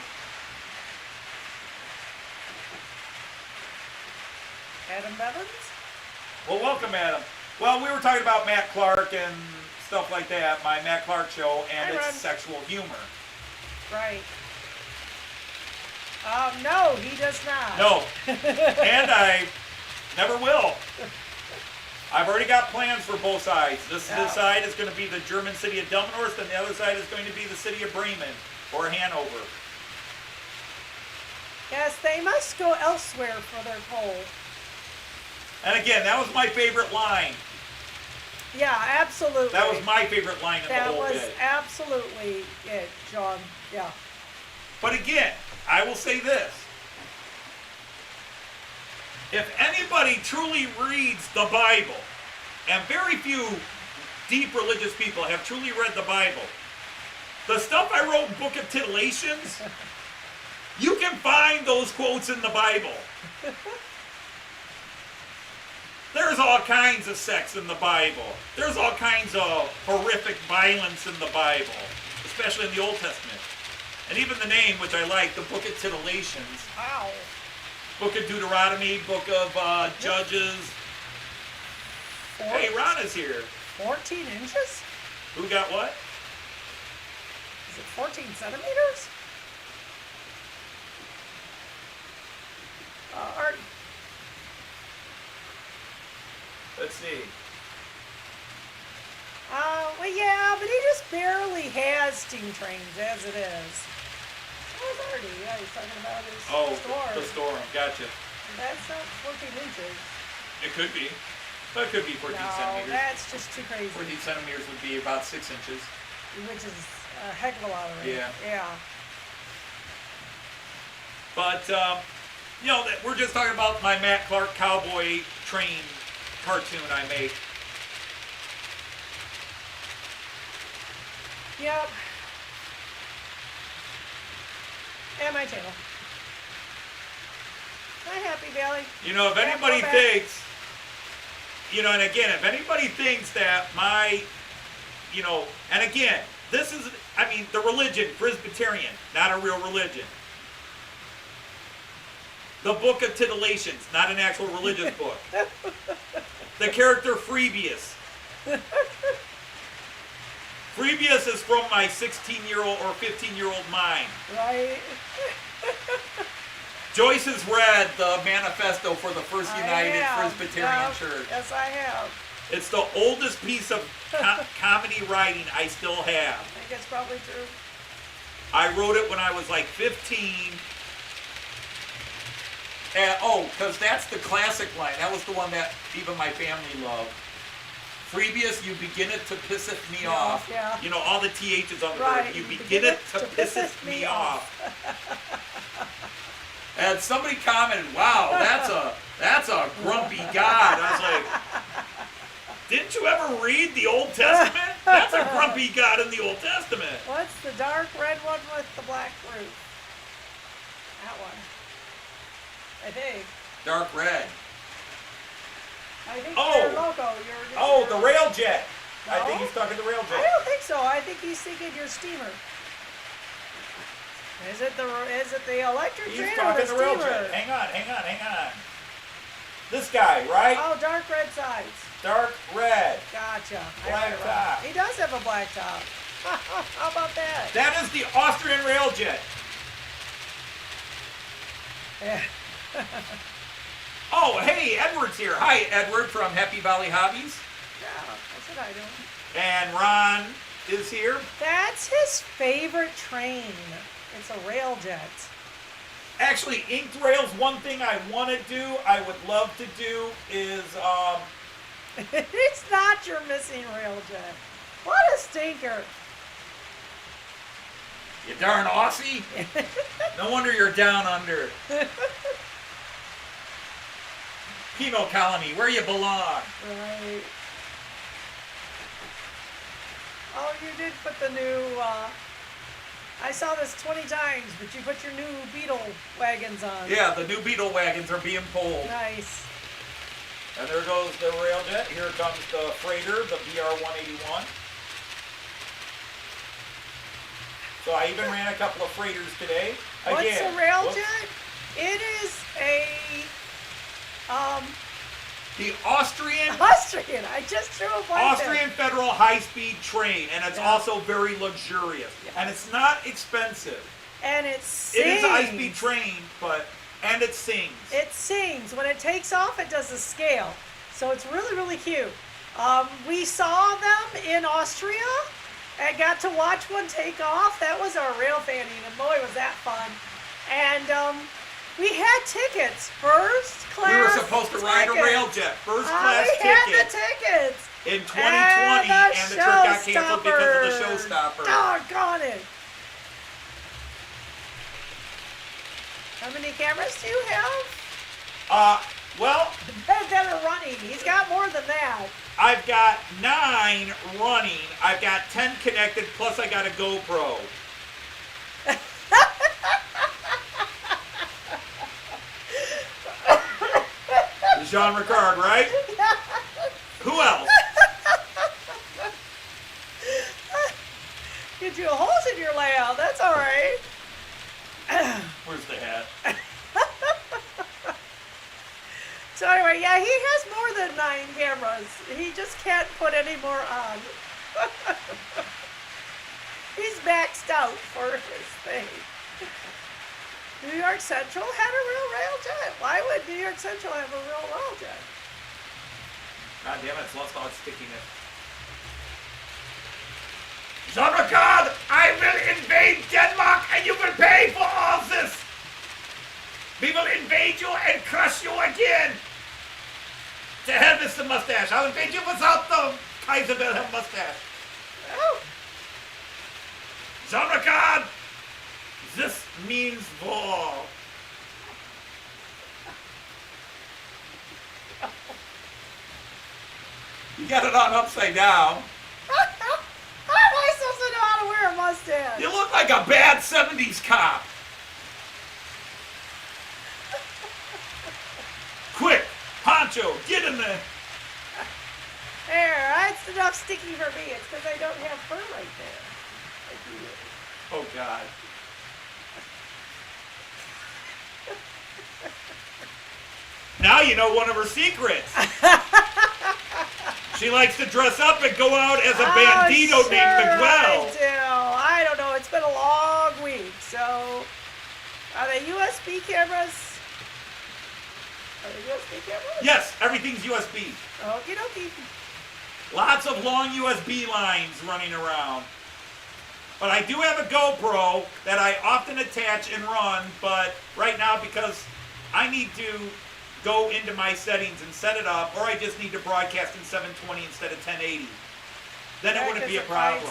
Adam Bevins? Well, welcome, Adam. Well, we were talking about Matt Clark and stuff like that, my Matt Clark show, and Hi, its Ron. sexual humor. Right. No, he does not. No, and I never will. I've already got plans for both sides. This side is going to be the German city of Delmenhorst, and the other side is going to be the city of Bremen or Hanover. Yes, they must go elsewhere for their poll. And again, that was my favorite line. Yeah, absolutely. That was my favorite line in the That whole was bit. absolutely it, John. Yeah. But again, I will say this. If anybody truly reads the Bible, and very few deep religious people have truly read the Bible, the stuff I wrote in Book of Titillations, you can find those quotes in the Bible. There's all kinds of sex in the Bible. There's all kinds of horrific violence in the Bible, especially in the Old Testament. And even the name, which I like, the Book of Titillations, Wow. Book of Deuteronomy, Book of Judges. Hey, Ron is here. 14 inches? Who got what? Is it 14 centimeters? Artie. Let's see. Well, yeah, but he just barely has steam trains as it is. So is Artie. Yeah, he's talking about his storm. The storm. Gotcha. That's not 14 inches. It could be. But it could be 14 No, centimeters. that's just too crazy. 14 centimeters would be about 6 inches. Which is a heck of a lot of rain. Yeah. Yeah. But, you know, we're just talking about my Matt Clark cowboy train cartoon I make. Yep. And my channel. Hi, Happy Valley. You know, if Yeah, anybody go back. thinks, you know, and again, if anybody thinks that my, you know, and again, this is, I mean, the religion, Presbyterian, not a real religion. The Book of Titillations, not an actual religious book. The character Freebius. Freebius is from my 16-year-old or 15-year-old mind. Right? Joyce has read the manifesto for the First United I have. Presbyterian Yep. Church. Yes, I have. It's the oldest piece of comedy writing I still have. I think it's probably true. I wrote it when I was like 15. And, because that's the classic line. That was the one that even my family loved. Freebius, you begin it to pisseth me off. Yeah. You know, all the THs on the Right. word. You begin it to pisseth me off. And somebody commented, wow, that's a grumpy God. I was like, didn't you ever read the Old Testament? That's a grumpy God in the Old Testament. What's the dark red one with the black roof? That one. I think. Dark red. I think Oh. your logo. The Railjet. I think No? he's talking the I Railjet. don't think so. I think he's thinking your steamer. Is it the electric He's train or talking the the steamer? Railjet. Hang on. This guy, right? Oh, dark red sides. Dark red. Gotcha. I Black read it wrong. top. He does have a black top. How about that? That is the Austrian Railjet. Yeah. Oh, hey, Edward's here. Hi, Edward from Happy Valley Hobbies. Yeah, that's what I do. And Ron is here. That's his favorite train. It's a railjet. Actually, inked rails, one thing I want to do, I would love to do is, It's not your missing railjet. What a stinker. you darn Aussie. No wonder you're down under. Penal colony, where you belong. Right. Oh, you did put the new, I saw this 20 times, but you put your new Beetle wagons on. Yeah, the new Beetle wagons are being pulled. Nice. And there goes the railjet. Here comes the freighter, the BR-181. So I even ran a couple of freighters today. What's Again, a railjet? It is a, the Austrian I just drew a blank. Austrian Federal high-speed train, and it's Yeah. also very luxurious. Yes. And it's not expensive. And it sings. It is a high-speed train, and it sings. It sings. When it takes off, it does a scale. So it's really, really cute. We saw them in Austria and got to watch one take off. That was our rail fanning, and boy, was that fun. And we had tickets, first class. We were supposed to ride a tickets. railjet, first class We had ticket the tickets. in 2020, and the trip got canceled because of the showstopper. Doggone it. How many cameras do you have? Well, That are running. He's got more than that. I've got 9 running. I've got 10 connected, plus I got a GoPro. Jean Ricard, right? Who else? You drew holes in your layout. That's all right. Where's the hat? So anyway, yeah, he has more than 9 cameras. He just can't put any more on. He's maxed out for his thing. New York Central had a real railjet. Why would New York Central have a real railjet? God damn it, it's lost all its stickiness. Jean Ricard, I will invade Denmark and you will pay for all this. We will invade you and crush you again. To hell with the mustache. I'll invade you without the Kaiser Wilhelm mustache. Oh, Jean Ricard, this means war. You got it on upside down. how am I supposed to know how to wear a mustache? You look like a bad 70s cop. Quick, Poncho, get in there. There, that's enough sticky for me. It's because I don't have fur right there. Like you do. Oh, God. Now you know one of her secrets. She likes to dress up and go out as a bandito sure named Miguel. I do. I don't know. It's been a long week. So, are they USB cameras? Are they USB cameras? Yes, everything's USB. Okie dokie. Lots of long USB lines running around. But I do have a GoPro that I often attach and run, but right now because I need to go into my settings and set it up, or I just need to broadcast in 720 instead of 1080, then it wouldn't be a problem.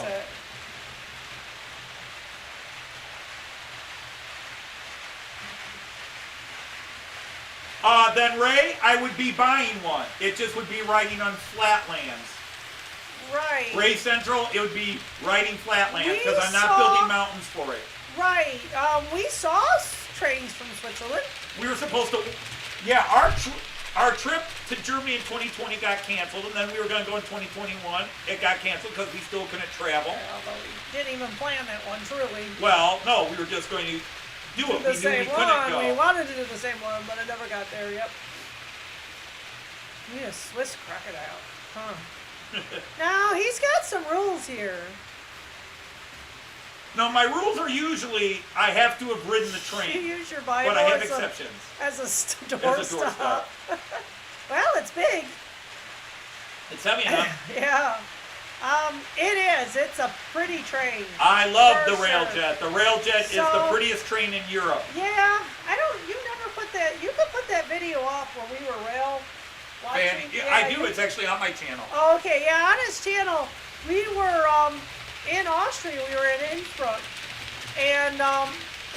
Then Ray, I would be buying one. It just would be riding on flatlands. Right. Ray Central, it would be riding flatlands because I'm not building mountains for it. Right. We saw trains from Switzerland. We were supposed to, yeah, our trip to Germany in 2020 got canceled, and then we were going to go in 2021. It got canceled because we still couldn't travel. Yeah, although we didn't even plan that one, truly. Well, no, we were just going to do it. The We knew we same couldn't one. go. We wanted to do the same one, but it never got there. Yep. We need a Swiss crocodile. Huh. Now, he's got some rules here. No, my rules are usually I have to have ridden the You train, use your Bible but I have as exceptions. as a As door a stop. stop. Well, it's big. It's heavy enough. Yeah. It is. It's a pretty train. I love For the sure. Railjet. The Railjet is the So- pretty train in Europe. Yeah. You never put that, you could put that video off where we were rail watching. And I do. It's actually on my channel. Oh, okay, yeah, on his channel, we were in Austria. We were in Innsbruck, and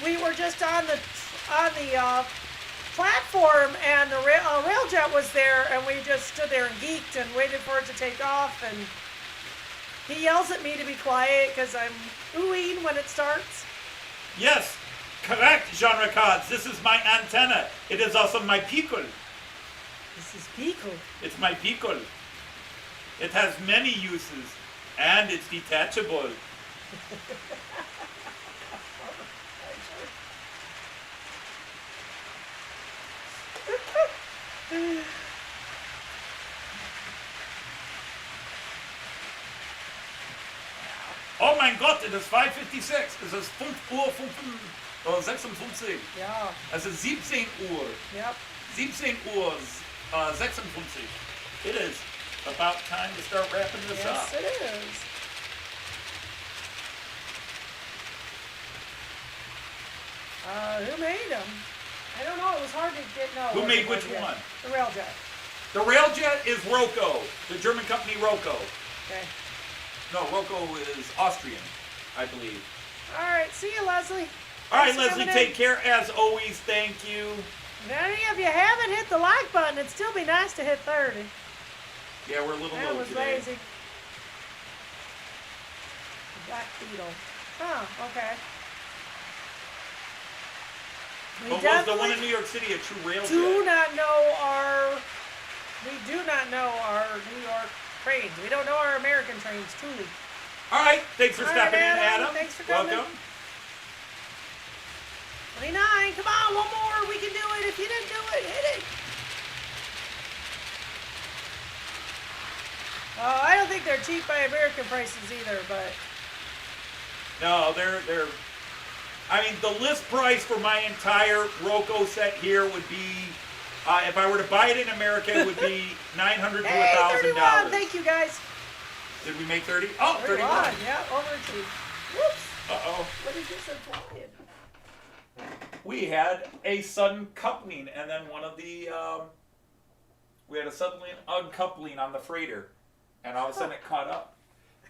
we were just on the platform, and the Railjet was there, and we just stood there and geeked and waited for it to take off. And he yells at me to be quiet because I'm oohing when it starts. Yes, correct, genre cards. This is my antenna. It is also my pickle. This is Pico. It's my pickle. It has many uses, and it's detachable. Oh mein Gott, it is 5:56. Es ist 5:56. Yeah. Es ist 17 Uhr. Yep. 17 Uhr 56. It is about time to start wrapping this up. Yes, it is. Who made them? I don't know. It was hard to get. No. Who it made wasn't which Railjet. one? The Railjet. The Railjet is Roco, the German company Roco. Okay. No, Roco is Austrian, I believe. All right. See you, Leslie. All right, Thanks for Leslie, coming take in. care as always. Thank you. If any of you haven't hit the like button, it'd still be nice to hit 30. Yeah, we're a little That low was today. lazy. Black Beetle. Oh, okay. We But was the one definitely in New York City a true do Railjet? not know our. We do not know our New York trains. We don't know our American trains, truly. All right, thanks for All stopping right, in, Adam, Adam. thanks for coming. Welcome. 29. Come on, one more. We can do it. If you didn't do it, hit it. I don't think they're cheap by American prices either, but No, they're. I mean, the list price for my entire Roco set here would be, if I were to buy it in America, it would be $900 to hey, $1,000. 31. Thank you, guys. Did we make 30? Oh, 31. Yeah, overachieved. Whoops. Uh-oh. What did you say flying? We had a sudden coupling, and then one of the, we had a sudden uncoupling on the freighter, and all of a sudden it caught up,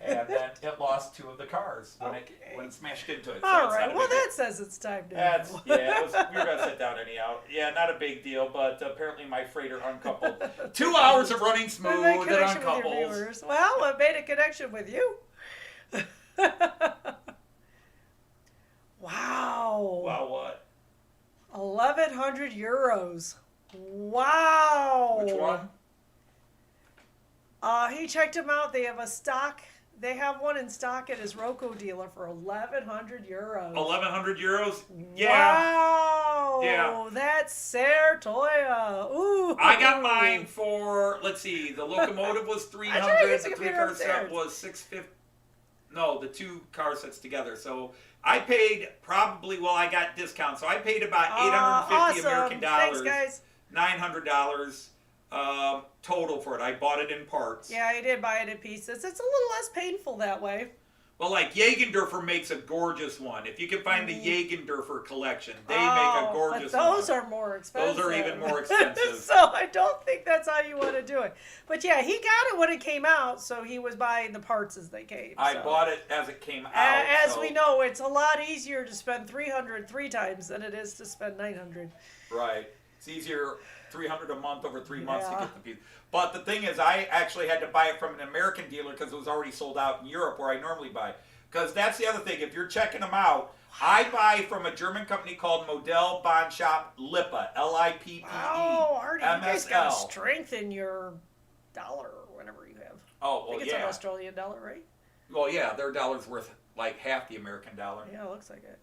and then it lost two of the cars when it smashed into it. So All it's right. not a Well, big that says it's time to That's, go. yeah, we were going to sit down anyhow. Yeah, not a big deal, but apparently my freighter uncoupled. 2 hours of running I smooth made and connection with your uncouples. viewers. Well, I made a connection with you. Wow. Wow, what? 1,100 euros. Wow. Which one? He checked them out. They have a stock. They have one in stock at his Roco dealer for 1,100 euros. 1,100 euros? Yeah. Wow. Yeah. That's Sertoya. Ooh. I got mine for, let's see, the locomotive was 300, I use the the computer three-car set upstairs. was 650. No, the two car sets together. So I paid probably, well, I got discount, so I paid about 850 awesome. American dollars. Thanks, guys. $900 total for it. I bought it in parts. Yeah, I did buy it in pieces. It's a little less painful that way. Well, like Jägendorfer makes a gorgeous one. If you can find the Jägendorfer collection, they make a gorgeous but those one. are more expensive. Those are even more expensive. So I don't think that's how you want to do it. But yeah, he got it when it came out, so he was buying the parts as they came. I so. bought it as it came out. As we know, it's a lot easier to spend $300 3 times than it is to spend $900. Right. It's easier $300 a month over 3 months to Yeah. get the piece. But the thing is, I actually had to buy it from an American dealer because it was already sold out in Europe where I normally buy. Because that's the other thing. If you're checking them out, I buy from a German company called Modell Bond Shop Lippe, Lippe. Oh, Artie, you guys got to MSL. strengthen your dollar or whatever you have. Oh, I well, think it's yeah. an Australian dollar, right? Well, yeah, their dollar's worth like half the American dollar. Yeah, it looks like it.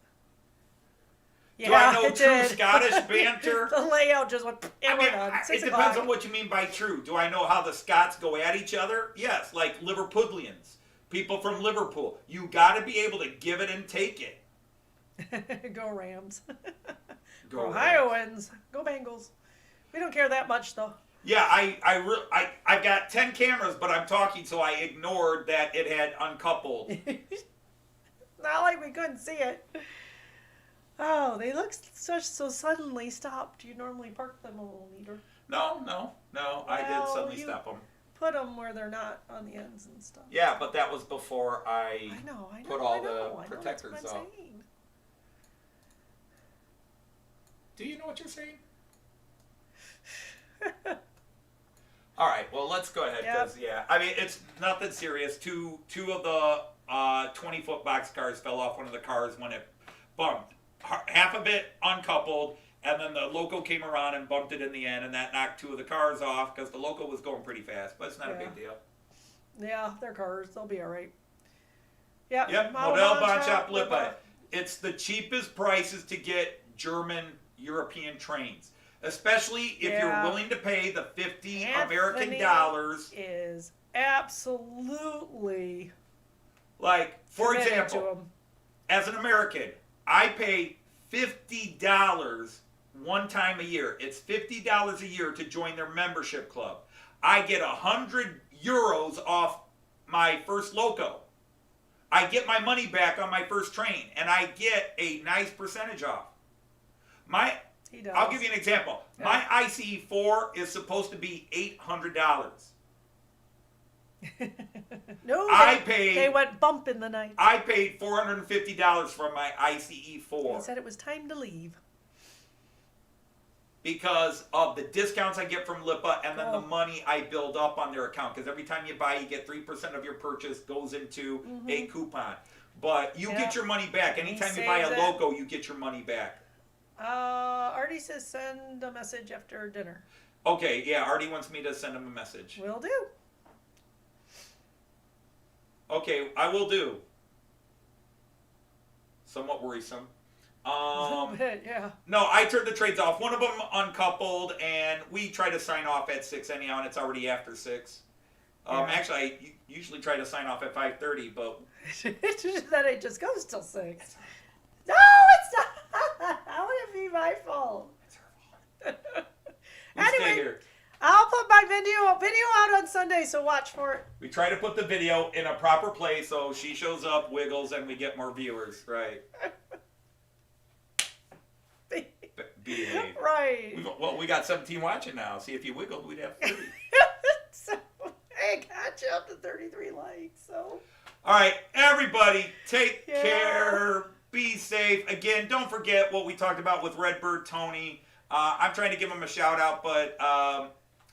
Do I know it true did. Scottish banter? The layout just went, and I we're mean, done. it 6 depends o'clock. on what you mean by true. Do I know how the Scots go at each other? Yes, like Liverpudlians, people from Liverpool. You got to be able to give it and take it. Go Rams. Go Ohioans. Go Bengals. We don't care that much, though. Yeah, I've got 10 cameras, but I'm talking, so I ignored that it had uncoupled. Not like we couldn't see it. Oh, they look so suddenly stopped. You normally park them a little neater. No, I did Well, suddenly you- stop them. Put them where they're not on the ends and stuff. Yeah, but that was before I know. put all I know, the that's what protectors I'm up. saying. Do you know what you're saying? All right, well, let's go ahead, because, yeah, I mean, it's nothing serious. Two of the 20-foot box cars fell off one of the cars when it bumped. Half of it uncoupled, and then the loco came around and bumped it in the end, and that knocked 2 of the cars off, because the loco was going pretty fast, but it's not a big deal. Yeah, they're cars. They'll be all right. Yeah. Yep, Modell Bond Shop Lippe. It's the cheapest prices to get German European trains. Especially if you're willing to pay the $50 American dollars. Is absolutely like, for committed to example, 'em. as an American, I pay $50 one time a year. It's $50 a year to join their membership club. I get 100 euros off my first loco. I get my money back on my first train, and I get a nice percentage off. He does. I'll give you an example. Yeah. My ICE4 is supposed to be $800. No, they went bump in the night. I paid $450 for my He ICE4 said it was time to leave. because of the discounts I get from Lippe and then the money I build up on their account. Because every time you buy, you get 3% of your purchase goes into a coupon. But you get your money back. Anytime you buy a saves it. loco, you get your money back. Artie says send a message after dinner. Okay, yeah, Artie wants me to send him a message. Will do. Okay, I will do. Somewhat worrisome. A little bit, yeah. No, I turned the trades off. One of them uncoupled, and we try to sign off at 6 anyhow, and it's already after 6. Actually, I usually try to sign off at 5:30, but... Then it just goes till 6. No, it's not. How would it be my fault? It's her fault. Anyway, Stay here. I'll put my video out on Sunday, so watch for it. We try to put the video in a proper place so she shows up, wiggles, and we get more viewers. Right. Behave. Right. Well, we got 17 watching now. See, if you wiggled, we'd have 30. So, I got you up to 33 likes, so. All right, everybody, take Yeah. care. Be safe. Again, don't forget what we talked about with Redbird Tony. I'm trying to give him a shout out, but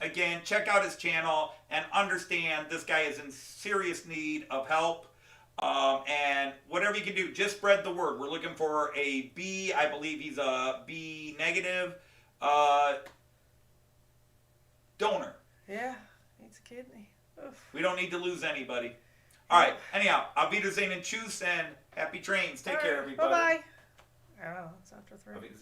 again, check out his channel and understand this guy is in serious need of help. And whatever you can do, just spread the word. We're looking for a B. I believe he's a B negative donor. Yeah, needs a kidney. Oof. We don't need to lose anybody. All right. Anyhow, Auf Wiedersehen and Choo-Choos and happy trains. Take care, everybody. Bye-bye. Oh, it's after 3. Auf Wiedersehen.